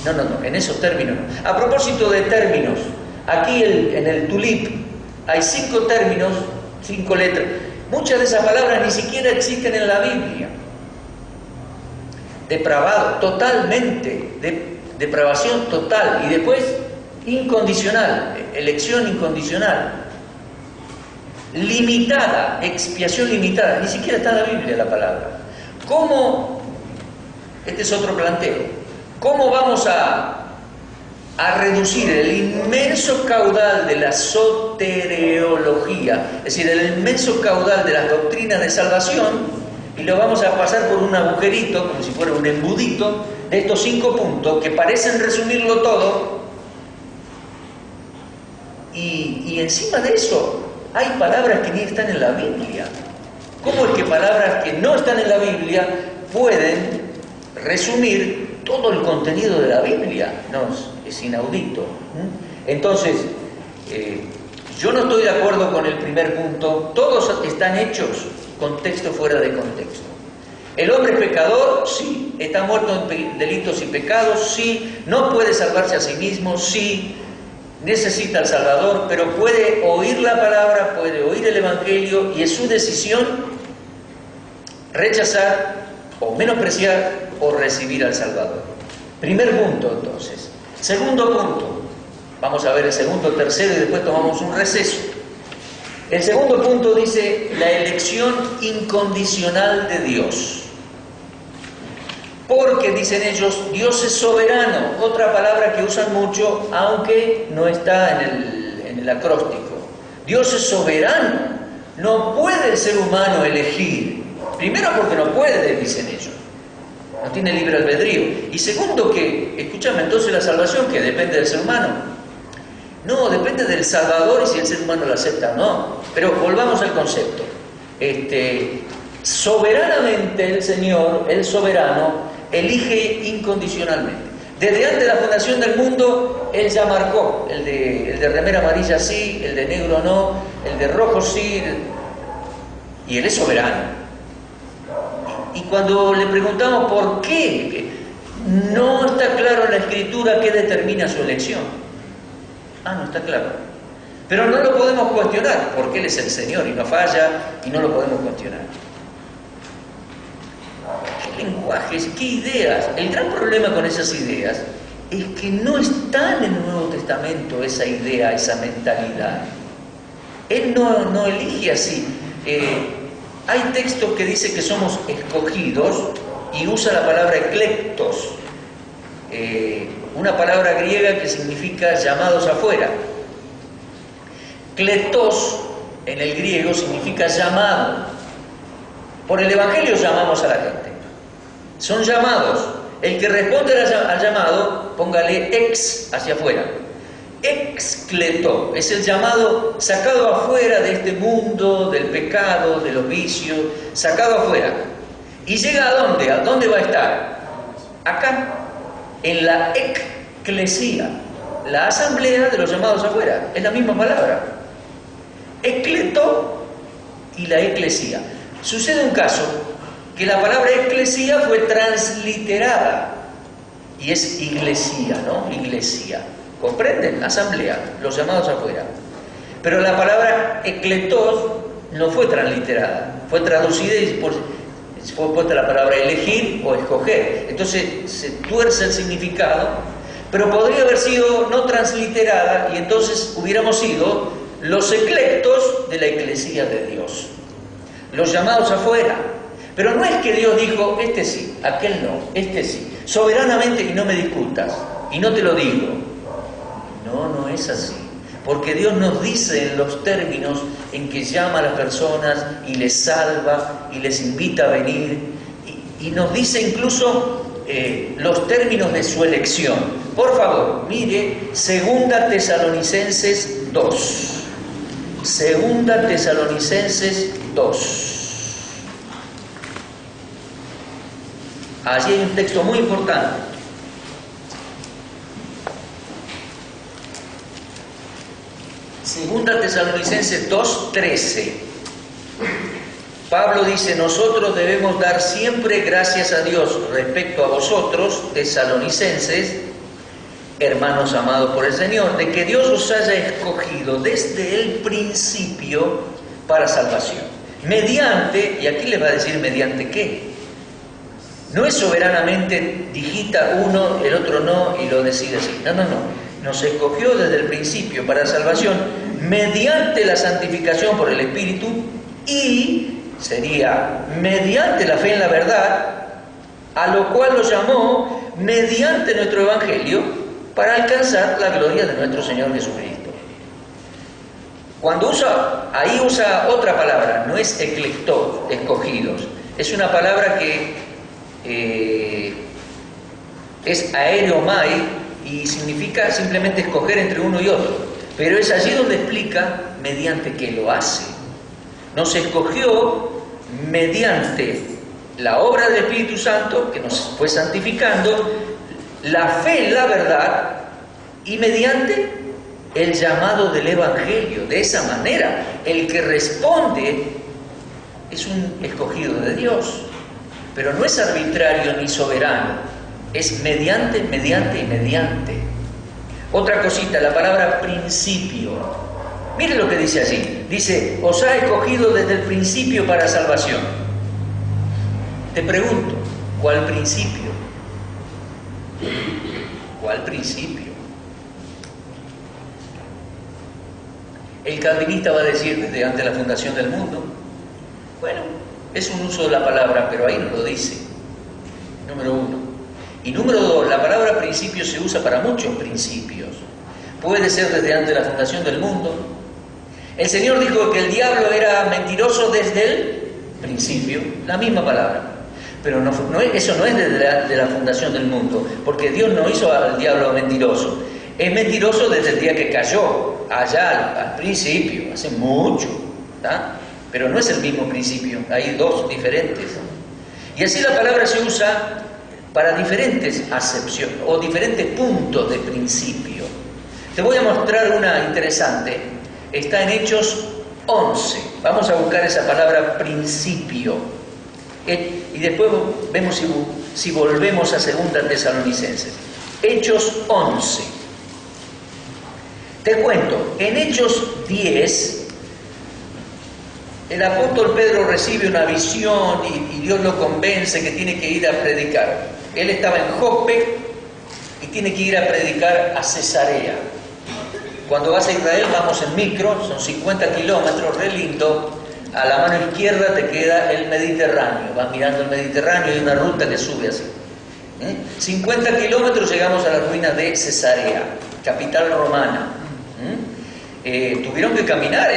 No, en esos términos no. A propósito de términos, aquí en el tulip hay 5 términos, 5 letras. Muchas de esas palabras ni siquiera existen en la Biblia. Depravado, totalmente, depravación total, y después incondicional, elección incondicional, limitada, expiación limitada, ni siquiera está en la Biblia la palabra. ¿Cómo Este es otro planteo. ¿Cómo vamos a reducir el inmenso caudal de la soteriología, es decir, el inmenso caudal de las doctrinas de salvación, y lo vamos a pasar por un agujerito, como si fuera un embudito, de estos 5 puntos que parecen resumirlo todo, y encima de eso hay palabras que ni están en la Biblia? ¿Cómo es que palabras que no están en la Biblia pueden resumir todo el contenido de la Biblia? No, es inaudito. Entonces, yo no estoy de acuerdo con el primer punto. Todos están hechos contexto fuera de contexto. ¿El hombre es pecador? Sí. ¿Está muerto en delitos y pecados? Sí. ¿No puede salvarse a sí mismo? Sí. Necesita al Salvador, pero puede oír la palabra, puede oír el Evangelio, y es su decisión rechazar o menospreciar o recibir al Salvador. Primer punto, entonces. Segundo punto. Vamos a ver el segundo, tercero, y después tomamos un receso. El segundo punto dice la elección incondicional de Dios. Porque, dicen ellos, Dios es soberano. Otra palabra que usan mucho, aunque no está en el acróstico. Dios es soberano. No puede el ser humano elegir. Primero porque no puede, dicen ellos. No tiene libre albedrío. Y segundo que, escúchame, entonces la salvación, que depende del ser humano. No, depende del Salvador y si el ser humano lo acepta o no. Pero volvamos al concepto. Soberanamente el Señor, el soberano, elige incondicionalmente. Desde antes de la fundación del mundo, Él ya marcó. El de remera amarilla sí, el de negro no, el de rojo sí. Y Él es soberano. Y cuando le preguntamos por qué, no está claro en la Escritura qué determina su elección. No está claro. Pero no lo podemos cuestionar, porque Él es el Señor y no falla, y no lo podemos cuestionar. ¿Qué lenguajes? ¿Qué ideas? El gran problema con esas ideas es que no está en el Nuevo Testamento esa idea, esa mentalidad. Él no elige así. Hay textos que dicen que somos escogidos y usa la palabra eclectos, una palabra griega que significa llamados afuera. Kletos en el griego significa llamado. Por el Evangelio llamamos a la gente. Son llamados. El que responde al llamado, póngale ex hacia afuera. Excleto es el llamado sacado afuera de este mundo, del pecado, de los vicios, sacado afuera. ¿Y llega a dónde? ¿A dónde va a estar? Acá, en la eclesía, la asamblea de los llamados afuera. Es la misma palabra. Ecleto y la eclesía. Sucede un caso que la palabra eclesía fue transliterada y es iglesia, ¿no? Iglesia. ¿Comprenden? Asamblea, los llamados afuera. Pero la palabra ecletos no fue transliterada, fue traducida y fue puesta la palabra elegir o escoger. Entonces se tuerce el significado, pero podría haber sido no transliterada y entonces hubiéramos sido los eclectos de la Iglesia de Dios. Los llamados afuera. Pero no es que Dios dijo, este sí, aquel no, este sí. Soberanamente, y no me discutas, y no te lo digo. No es así. Porque Dios nos dice en los términos en que llama a las personas y les salva y les invita a venir. Y nos dice incluso los términos de su elección. Por favor, mire 2 Tesalonicenses 2. 2 Tesalonicenses 2. Allí hay un texto muy importante. Segunda Tesalonicenses 2:13. Pablo dice, nosotros debemos dar siempre gracias a Dios respecto a vosotros, tesalonicenses, hermanos amados por el Señor, de que Dios os haya escogido desde el principio para salvación. Mediante, y aquí les va a decir mediante qué. No es soberanamente digita uno, el otro no, y lo decide así. No. Nos escogió desde el principio para salvación mediante la santificación por el Espíritu y sería mediante la fe en la verdad a lo cual lo llamó mediante nuestro Evangelio para alcanzar la gloria de nuestro Señor Jesucristo. Cuando ahí usa otra palabra, no es eclectó, escogidos, es una palabra que es aeromai y significa simplemente escoger entre uno y otro, pero es allí donde explica mediante qué lo hace. Nos escogió mediante la obra del Espíritu Santo que nos fue santificando, la fe en la verdad y mediante el llamado del Evangelio. De esa manera, el que responde es un escogido de Dios, pero no es arbitrario ni soberano, es mediante. Otra cosita, la palabra principio. Mire lo que dice allí. Dice, os ha escogido desde el principio para salvación. Te pregunto, ¿cuál principio? ¿Cuál principio? El calvinista va a decir desde antes de la fundación del mundo. Bueno, es un uso de la palabra, pero ahí no lo dice. Número uno. Y número dos, la palabra principio se usa para muchos principios. Puede ser desde antes de la fundación del mundo. El Señor dijo que el diablo era mentiroso desde el principio, la misma palabra. Pero eso no es desde la fundación del mundo, porque Dios no hizo al diablo mentiroso. Es mentiroso desde el día que cayó, allá al principio, hace mucho, ¿tá? Pero no es el mismo principio, hay dos diferentes. Y así la palabra se usa para diferentes acepciones o diferentes puntos de principio. Te voy a mostrar una interesante, está en Hechos 11. Vamos a buscar esa palabra principio. Y después vemos si volvemos a 2 Tesalonicenses. Hechos 11. Te cuento, en Hechos 10, el apóstol Pedro recibe una visión y Dios lo convence que tiene que ir a predicar. Él estaba en Jope y tiene que ir a predicar a Cesarea. Cuando vas a Israel vamos en micro, son 50 kilómetros, re lindo. A la mano izquierda te queda el Mediterráneo, vas mirando el Mediterráneo y hay una ruta que sube así. 50 kilómetros llegamos a las ruinas de Cesarea, capital romana. Tuvieron que caminar,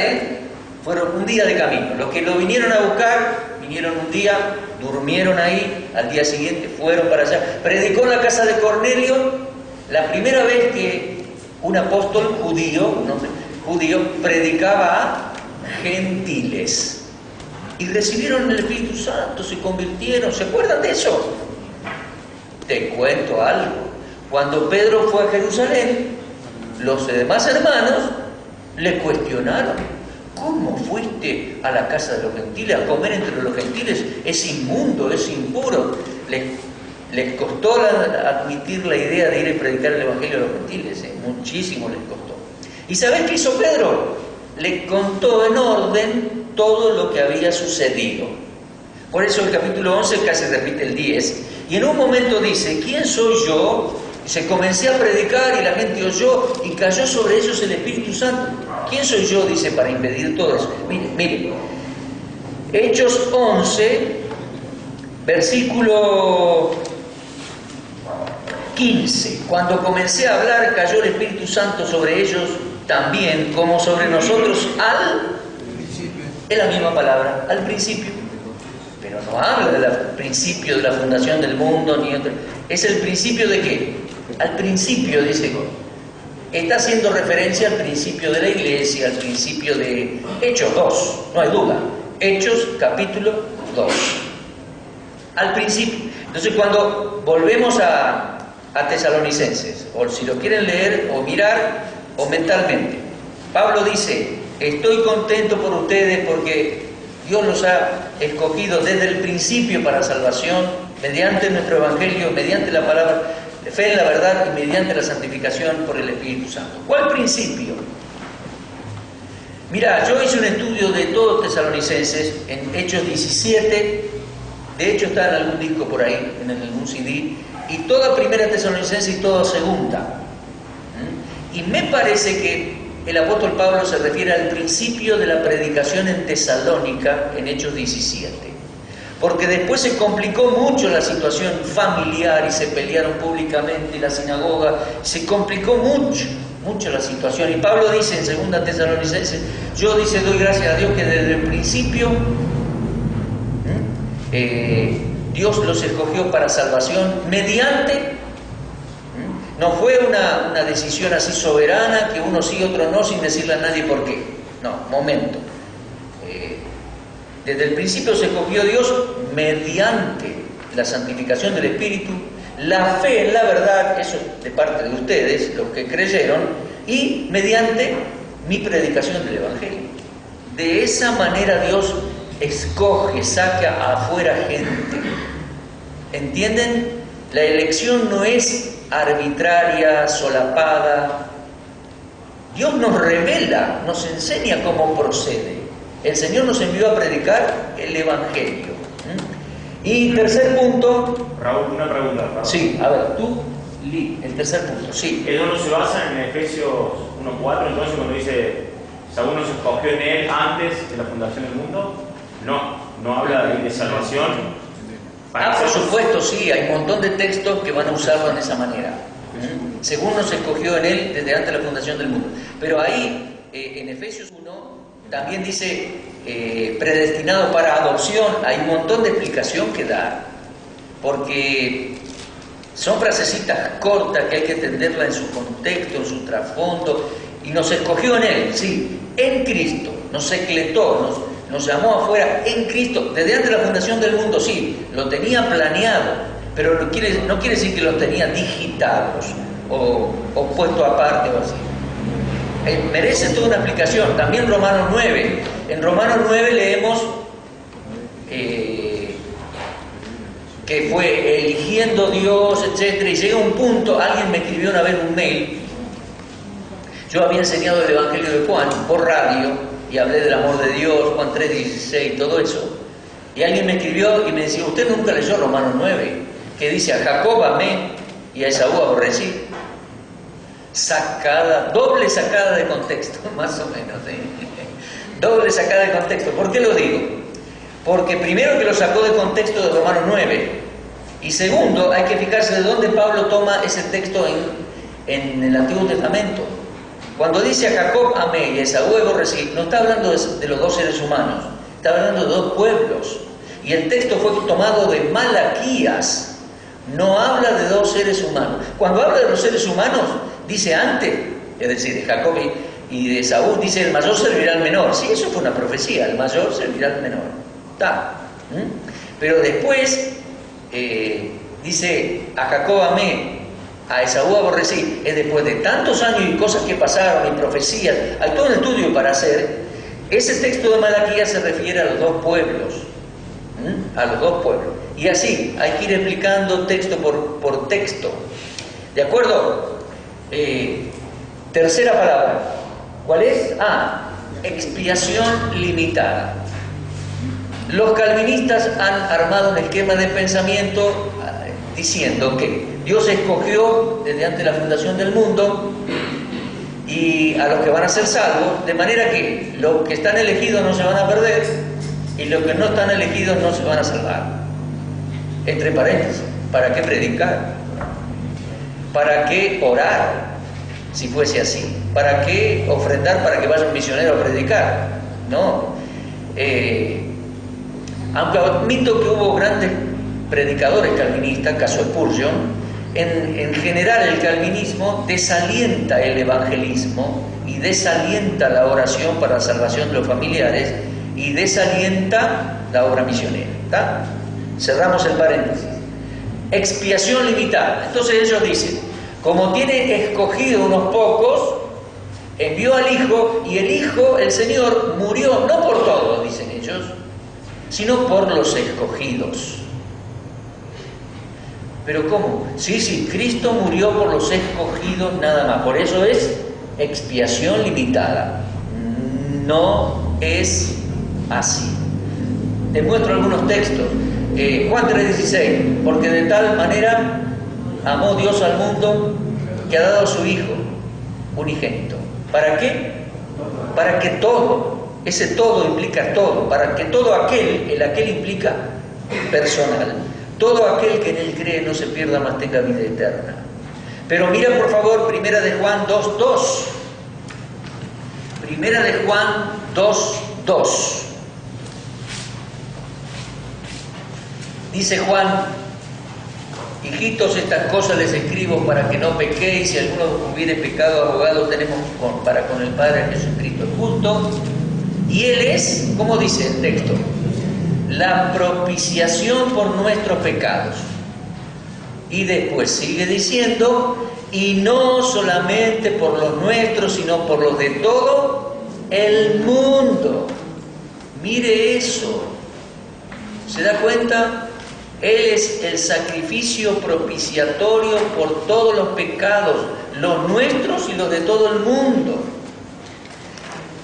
fueron un día de camino. Los que lo vinieron a buscar, vinieron un día, durmieron ahí, al día siguiente fueron para allá. Predicó en la casa de Cornelio, la primera vez que un apóstol judío, un hombre judío, predicaba a gentiles. Y recibieron el Espíritu Santo, se convirtieron. ¿Se acuerdan de eso? Te cuento algo. Cuando Pedro fue a Jerusalén, los demás hermanos le cuestionaron. ¿Cómo fuiste a la casa de los gentiles a comer entre los gentiles? Es inmundo, es impuro. Les costó admitir la idea de ir a predicar el Evangelio a los gentiles. Muchísimo les costó. ¿Y sabés qué hizo Pedro? Le contó en orden todo lo que había sucedido. Por eso el capítulo 11 casi repite el 10. Y en un momento dice, ¿quién soy yo? Y se comencé a predicar y la gente oyó y cayó sobre ellos el Espíritu Santo. ¿Quién soy yo? Dice, para impedir todo eso. Mire. Hechos 11, versículo 15. Cuando comencé a hablar, cayó el Espíritu Santo sobre ellos también, como sobre nosotros es la misma palabra, al principio. Pero no habla del principio de la fundación del mundo, ni otro. ¿Es el principio de qué? Al principio, dice, está haciendo referencia al principio de la iglesia, al principio de Hechos 2, no hay duda. Hechos capítulo 2. Al principio. Entonces cuando volvemos a Tesalonicenses, o si lo quieren leer o mirar, o mentalmente, Pablo dice, estoy contento por ustedes porque Dios los ha escogido desde el principio para salvación, mediante nuestro Evangelio, mediante la palabra, fe en la verdad y mediante la santificación por el Espíritu Santo. ¿Cuál principio? Mira, yo hice un estudio de todos Tesalonicenses en Hechos 17, de hecho está en algún disco por ahí, en algún CD, y toda primera Tesalonicense y toda segunda. Y me parece que el apóstol Pablo se refiere al principio de la predicación en Tesalónica, en Hechos 17. porque después se complicó mucho la situación familiar y se pelearon públicamente en la sinagoga, se complicó mucho la situación. Y Pablo dice en 2 Tesalonicenses, yo dice, doy gracias a Dios que desde el principio Dios los escogió para salvación mediante, no fue una decisión así soberana, que uno sí, otro no, sin decirle a nadie por qué. No, momento. Desde el principio se escogió Dios mediante la santificación del Espíritu, la fe en la verdad, eso de parte de ustedes, los que creyeron, y mediante mi predicación del Evangelio. De esa manera Dios escoge, saca afuera gente. ¿Entienden? La elección no es arbitraria, solapada. Dios nos revela, nos enseña cómo procede. El Señor nos envió a predicar el Evangelio. Y tercer punto. Raúl, una pregunta. Raúl. Sí, a ver, tú, Lee, el tercer punto, sí. ¿Eso no se basa en Efesios 1:4? Entonces, cuando dice, Saúl nos escogió en él antes de la fundación del mundo, no habla de salvación. Por supuesto, sí, hay un montón de textos que van a usarlo de esa manera. Según nos escogió en él desde antes de la fundación del mundo. Pero ahí, en Efesios 1, también dice predestinado para adopción. Hay un montón de explicación que dar, porque son frasecitas cortas que hay que entenderla en su contexto, en su trasfondo. Y nos escogió en él, sí, en Cristo, nos secletó, nos llamó afuera en Cristo, desde antes de la fundación del mundo, sí, lo tenía planeado, pero no quiere decir que lo tenía digitados o puesto aparte o así. Merece toda una explicación. También Romanos 9. En Romanos 9 leemos que fue eligiendo Dios, etc. Y llega un punto, alguien me escribió una vez un mail. Yo había enseñado el Evangelio de Juan por radio y hablé del amor de Dios, Juan 3:16, todo eso. Y alguien me escribió y me decía, usted nunca leyó Romanos 9, que dice, a Jacob amé y a Esaú aborrecí. Doble sacada de contexto, más o menos. Doble sacada de contexto. ¿Por qué lo digo? Porque primero que lo sacó de contexto de Romanos 9, y segundo, hay que fijarse de dónde Pablo toma ese texto en el Antiguo Testamento. Cuando dice a Jacob amé y a Esaú aborrecí, no está hablando de los dos seres humanos, está hablando de dos pueblos. Y el texto fue tomado de Malaquías, no habla de dos seres humanos. Cuando habla de los seres humanos, dice antes, es decir, de Jacob y de Esaú, dice el mayor servirá al menor. Sí, eso fue una profecía, el mayor servirá al menor. Está. Pero después dice a Jacob amé, a Esaú aborrecí. Es después de tantos años y cosas que pasaron y profecías, hay todo un estudio para hacer. Ese texto de Malaquías se refiere a los dos pueblos. A los dos pueblos. Y así, hay que ir explicando texto por texto. ¿De acuerdo? Tercera palabra. ¿Cuál es? Expiación limitada. Los calvinistas han armado un esquema de pensamiento diciendo que Dios escogió desde antes de la fundación del mundo y a los que van a ser salvos, de manera que los que están elegidos no se van a perder y los que no están elegidos no se van a salvar. Entre paréntesis, ¿para qué predicar? ¿Para qué orar? Si fuese así. ¿Para qué ofrendar para que vaya un misionero a predicar? No. Aunque admito que hubo grandes predicadores calvinistas, caso Spurgeon, en general el calvinismo desalienta el evangelismo y desalienta la oración para la salvación de los familiares y desalienta la obra misionera. ¿Está? Cerramos el paréntesis. Expiación limitada. Entonces ellos dicen, como tiene escogido unos pocos, envió al Hijo, y el Hijo, el Señor, murió no por todos, dicen ellos, sino por los escogidos. ¿Pero cómo? Sí, Cristo murió por los escogidos nada más. Por eso es expiación limitada. No es así. Te muestro algunos textos. Juan 3:16. Porque de tal manera amó Dios al mundo que ha dado a su Hijo unigénito. ¿Para qué? Para que todo, ese todo implica todo, para que todo aquel, el aquel implica personal. Todo aquel que en él cree no se pierda, mas tenga vida eterna. Pero mira por favor, Primera de Juan 2:2. Primera de Juan 2:2. Dice Juan: hijitos, estas cosas les escribo para que no pequéis. Si alguno hubiere pecado, abogado tenemos para con el Padre, Jesucristo el justo. Y Él es, ¿cómo dice el texto? La propiciación por nuestros pecados. Y después sigue diciendo: y no solamente por los nuestros, sino por los de todo el mundo. Mire eso. ¿Se da cuenta? Él es el sacrificio propiciatorio por todos los pecados, los nuestros y los de todo el mundo.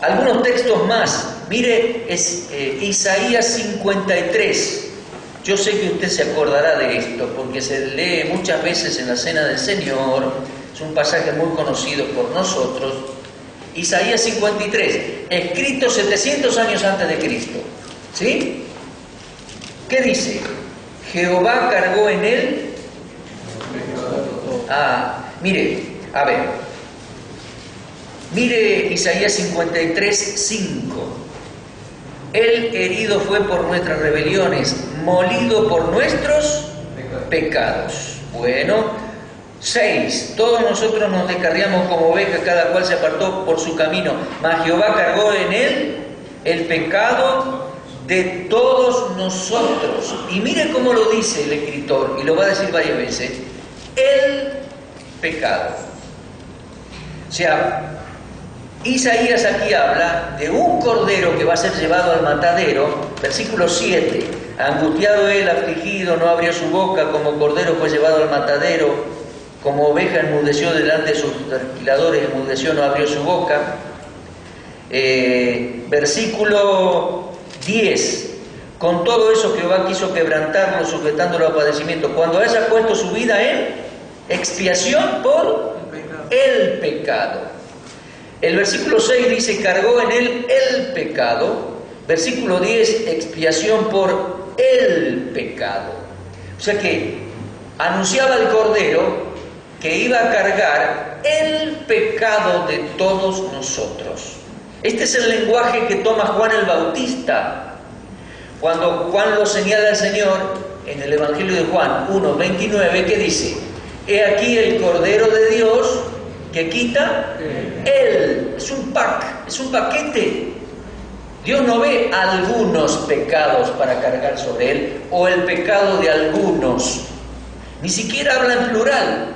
Algunos textos más. Mire, es Isaías 53. Yo sé que usted se acordará de esto, porque se lee muchas veces en la Cena del Señor. Es un pasaje muy conocido por nosotros. Isaías 53, escrito 700 años antes de Cristo. ¿Sí? ¿Qué dice? Jehová cargó en él. Mire, a ver. Mire Isaías 53:5. Él herido fue por nuestras rebeliones, molido por nuestros pecados. Bueno, 6. Todos nosotros nos descarriamos como ovejas, cada cual se apartó por su camino, mas Jehová cargó en él el pecado de todos nosotros. Y mire cómo lo dice el escritor, y lo va a decir varias veces: el pecado. O sea, Isaías aquí habla de un cordero que va a ser llevado al matadero. Versículo 7: angustiado él, afligido, no abrió su boca, como cordero fue llevado al matadero, como oveja enmudeció delante de sus trasquiladores, enmudeció, no abrió su boca. Versículo 10: con todo eso Jehová quiso quebrantarlo, sujetándolo a padecimiento, cuando haya puesto su vida en expiación por el pecado. El versículo 6 dice: cargó en él el pecado. Versículo 10: expiación por el pecado. O sea que anunciaba el Cordero que iba a cargar el pecado de todos nosotros. Este es el lenguaje que toma Juan el Bautista. Cuando Juan lo señala al Señor en el Evangelio de Juan 1:29, ¿qué dice? He aquí el Cordero de Dios que quita él. Es un pack, es un paquete. Dios no ve algunos pecados para cargar sobre él, o el pecado de algunos. Ni siquiera habla en plural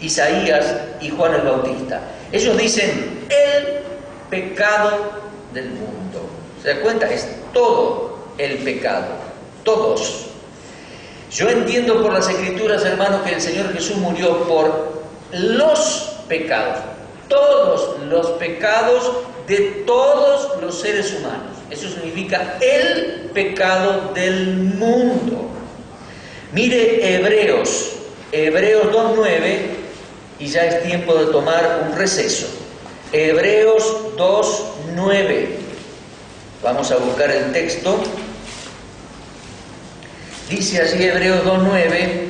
Isaías y Juan el Bautista. Ellos dicen el pecado del mundo. ¿Se da cuenta? Es todo el pecado, todos. Yo entiendo por las Escrituras, hermanos, que el Señor Jesús murió por los pecados, todos los pecados de todos los seres humanos. Eso significa el pecado del mundo. Mire Hebreos 2:9, y ya es tiempo de tomar un receso. Hebreos 2:9. Vamos a buscar el texto. Dice allí Hebreos 2:9: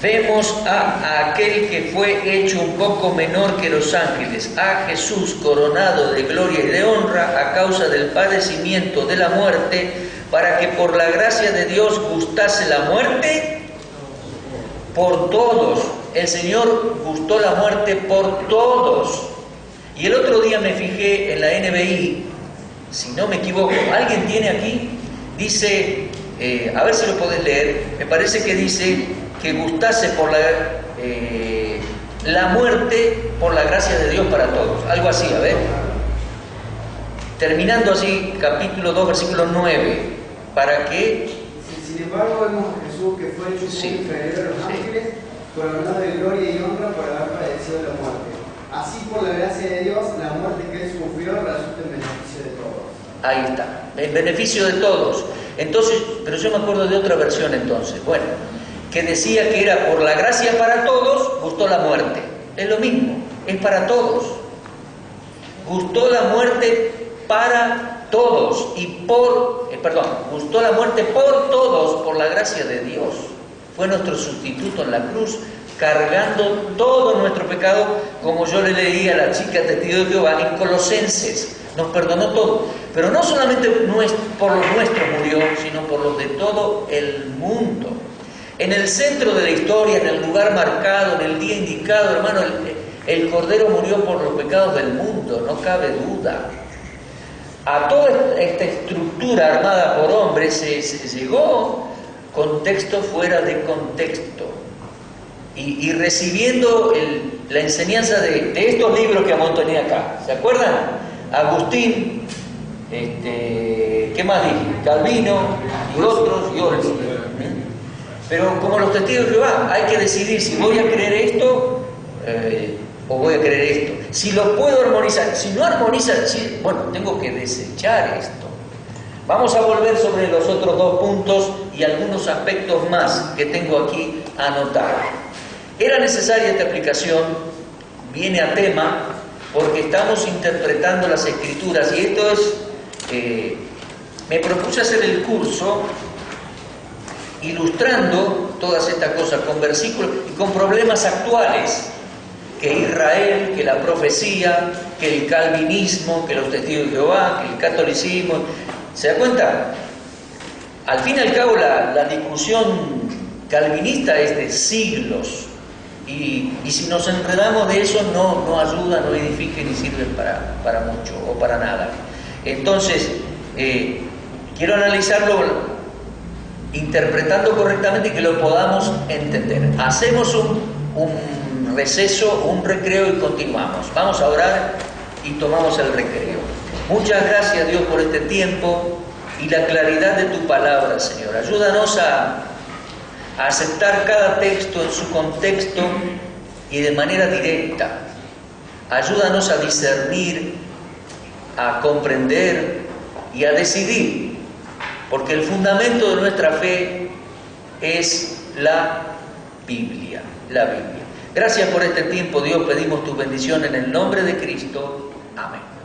vemos a aquel que fue hecho un poco menor que los ángeles, a Jesús coronado de gloria y de honra a causa del padecimiento de la muerte, para que por la gracia de Dios gustase la muerte por todos. El Señor gustó la muerte por todos. Y el otro día me fijé en la NBI, si no me equivoco, ¿alguien tiene aquí? Dice, a ver si lo podés leer, me parece que dice que gustase por la muerte por la gracia de Dios para todos. Algo así, a ver. Terminando así, capítulo 2, versículo 9. ¿Para qué? Sin embargo, vemos a Jesús que fue hecho muy inferior a los ángeles, coronado de gloria y honra por haber padecido la muerte. Así, por la gracia de Dios, la muerte que él sufrió resulta en beneficio de todos. Ahí está, en beneficio de todos. Entonces, pero yo me acuerdo de otra versión entonces. Bueno, que decía que era por la gracia para todos, gustó la muerte. Es lo mismo, es para todos. Gustó la muerte para todos gustó la muerte por todos, por la gracia de Dios. Fue nuestro sustituto en la cruz, cargando todo nuestro pecado, como yo le leí a la chica testigo de Jehová en Colosenses. Nos perdonó todo, pero no solamente por los nuestros murió, sino por los de todo el mundo. En el centro de la historia, en el lugar marcado, en el día indicado, hermano, el Cordero murió por los pecados del mundo, no cabe duda. A toda esta estructura armada por hombres se llegó contexto fuera de contexto. Y recibiendo la enseñanza de estos libros que amontoné acá. ¿Se acuerdan? Agustín, ¿qué más dije? Calvino y otros. Pero como los testigos de Jehová, hay que decidir si voy a creer esto o voy a creer esto. Si lo puedo armonizar, si no armoniza, bueno, tengo que desechar esto. Vamos a volver sobre los otros dos puntos y algunos aspectos más que tengo aquí anotados. Era necesaria esta explicación, viene a tema, porque estamos interpretando las Escrituras y esto es, me propuse hacer el curso ilustrando todas estas cosas con versículos y con problemas actuales, que Israel, que la profecía, que el calvinismo, que los testigos de Jehová, que el catolicismo. ¿Se da cuenta? Al fin y al cabo la discusión calvinista es de siglos y si nos enredamos de eso no ayuda, no edifica ni sirve para mucho o para nada. Entonces, quiero analizarlo interpretando correctamente y que lo podamos entender. Hacemos un receso, un recreo y continuamos. Vamos a orar y tomamos el recreo. Muchas gracias, Dios, por este tiempo y la claridad de tu palabra, Señor. Ayúdanos a aceptar cada texto en su contexto y de manera directa. Ayúdanos a discernir, a comprender y a decidir, porque el fundamento de nuestra fe es la Biblia. Gracias por este tiempo, Dios. Pedimos tu bendición en el nombre de Cristo. Amén.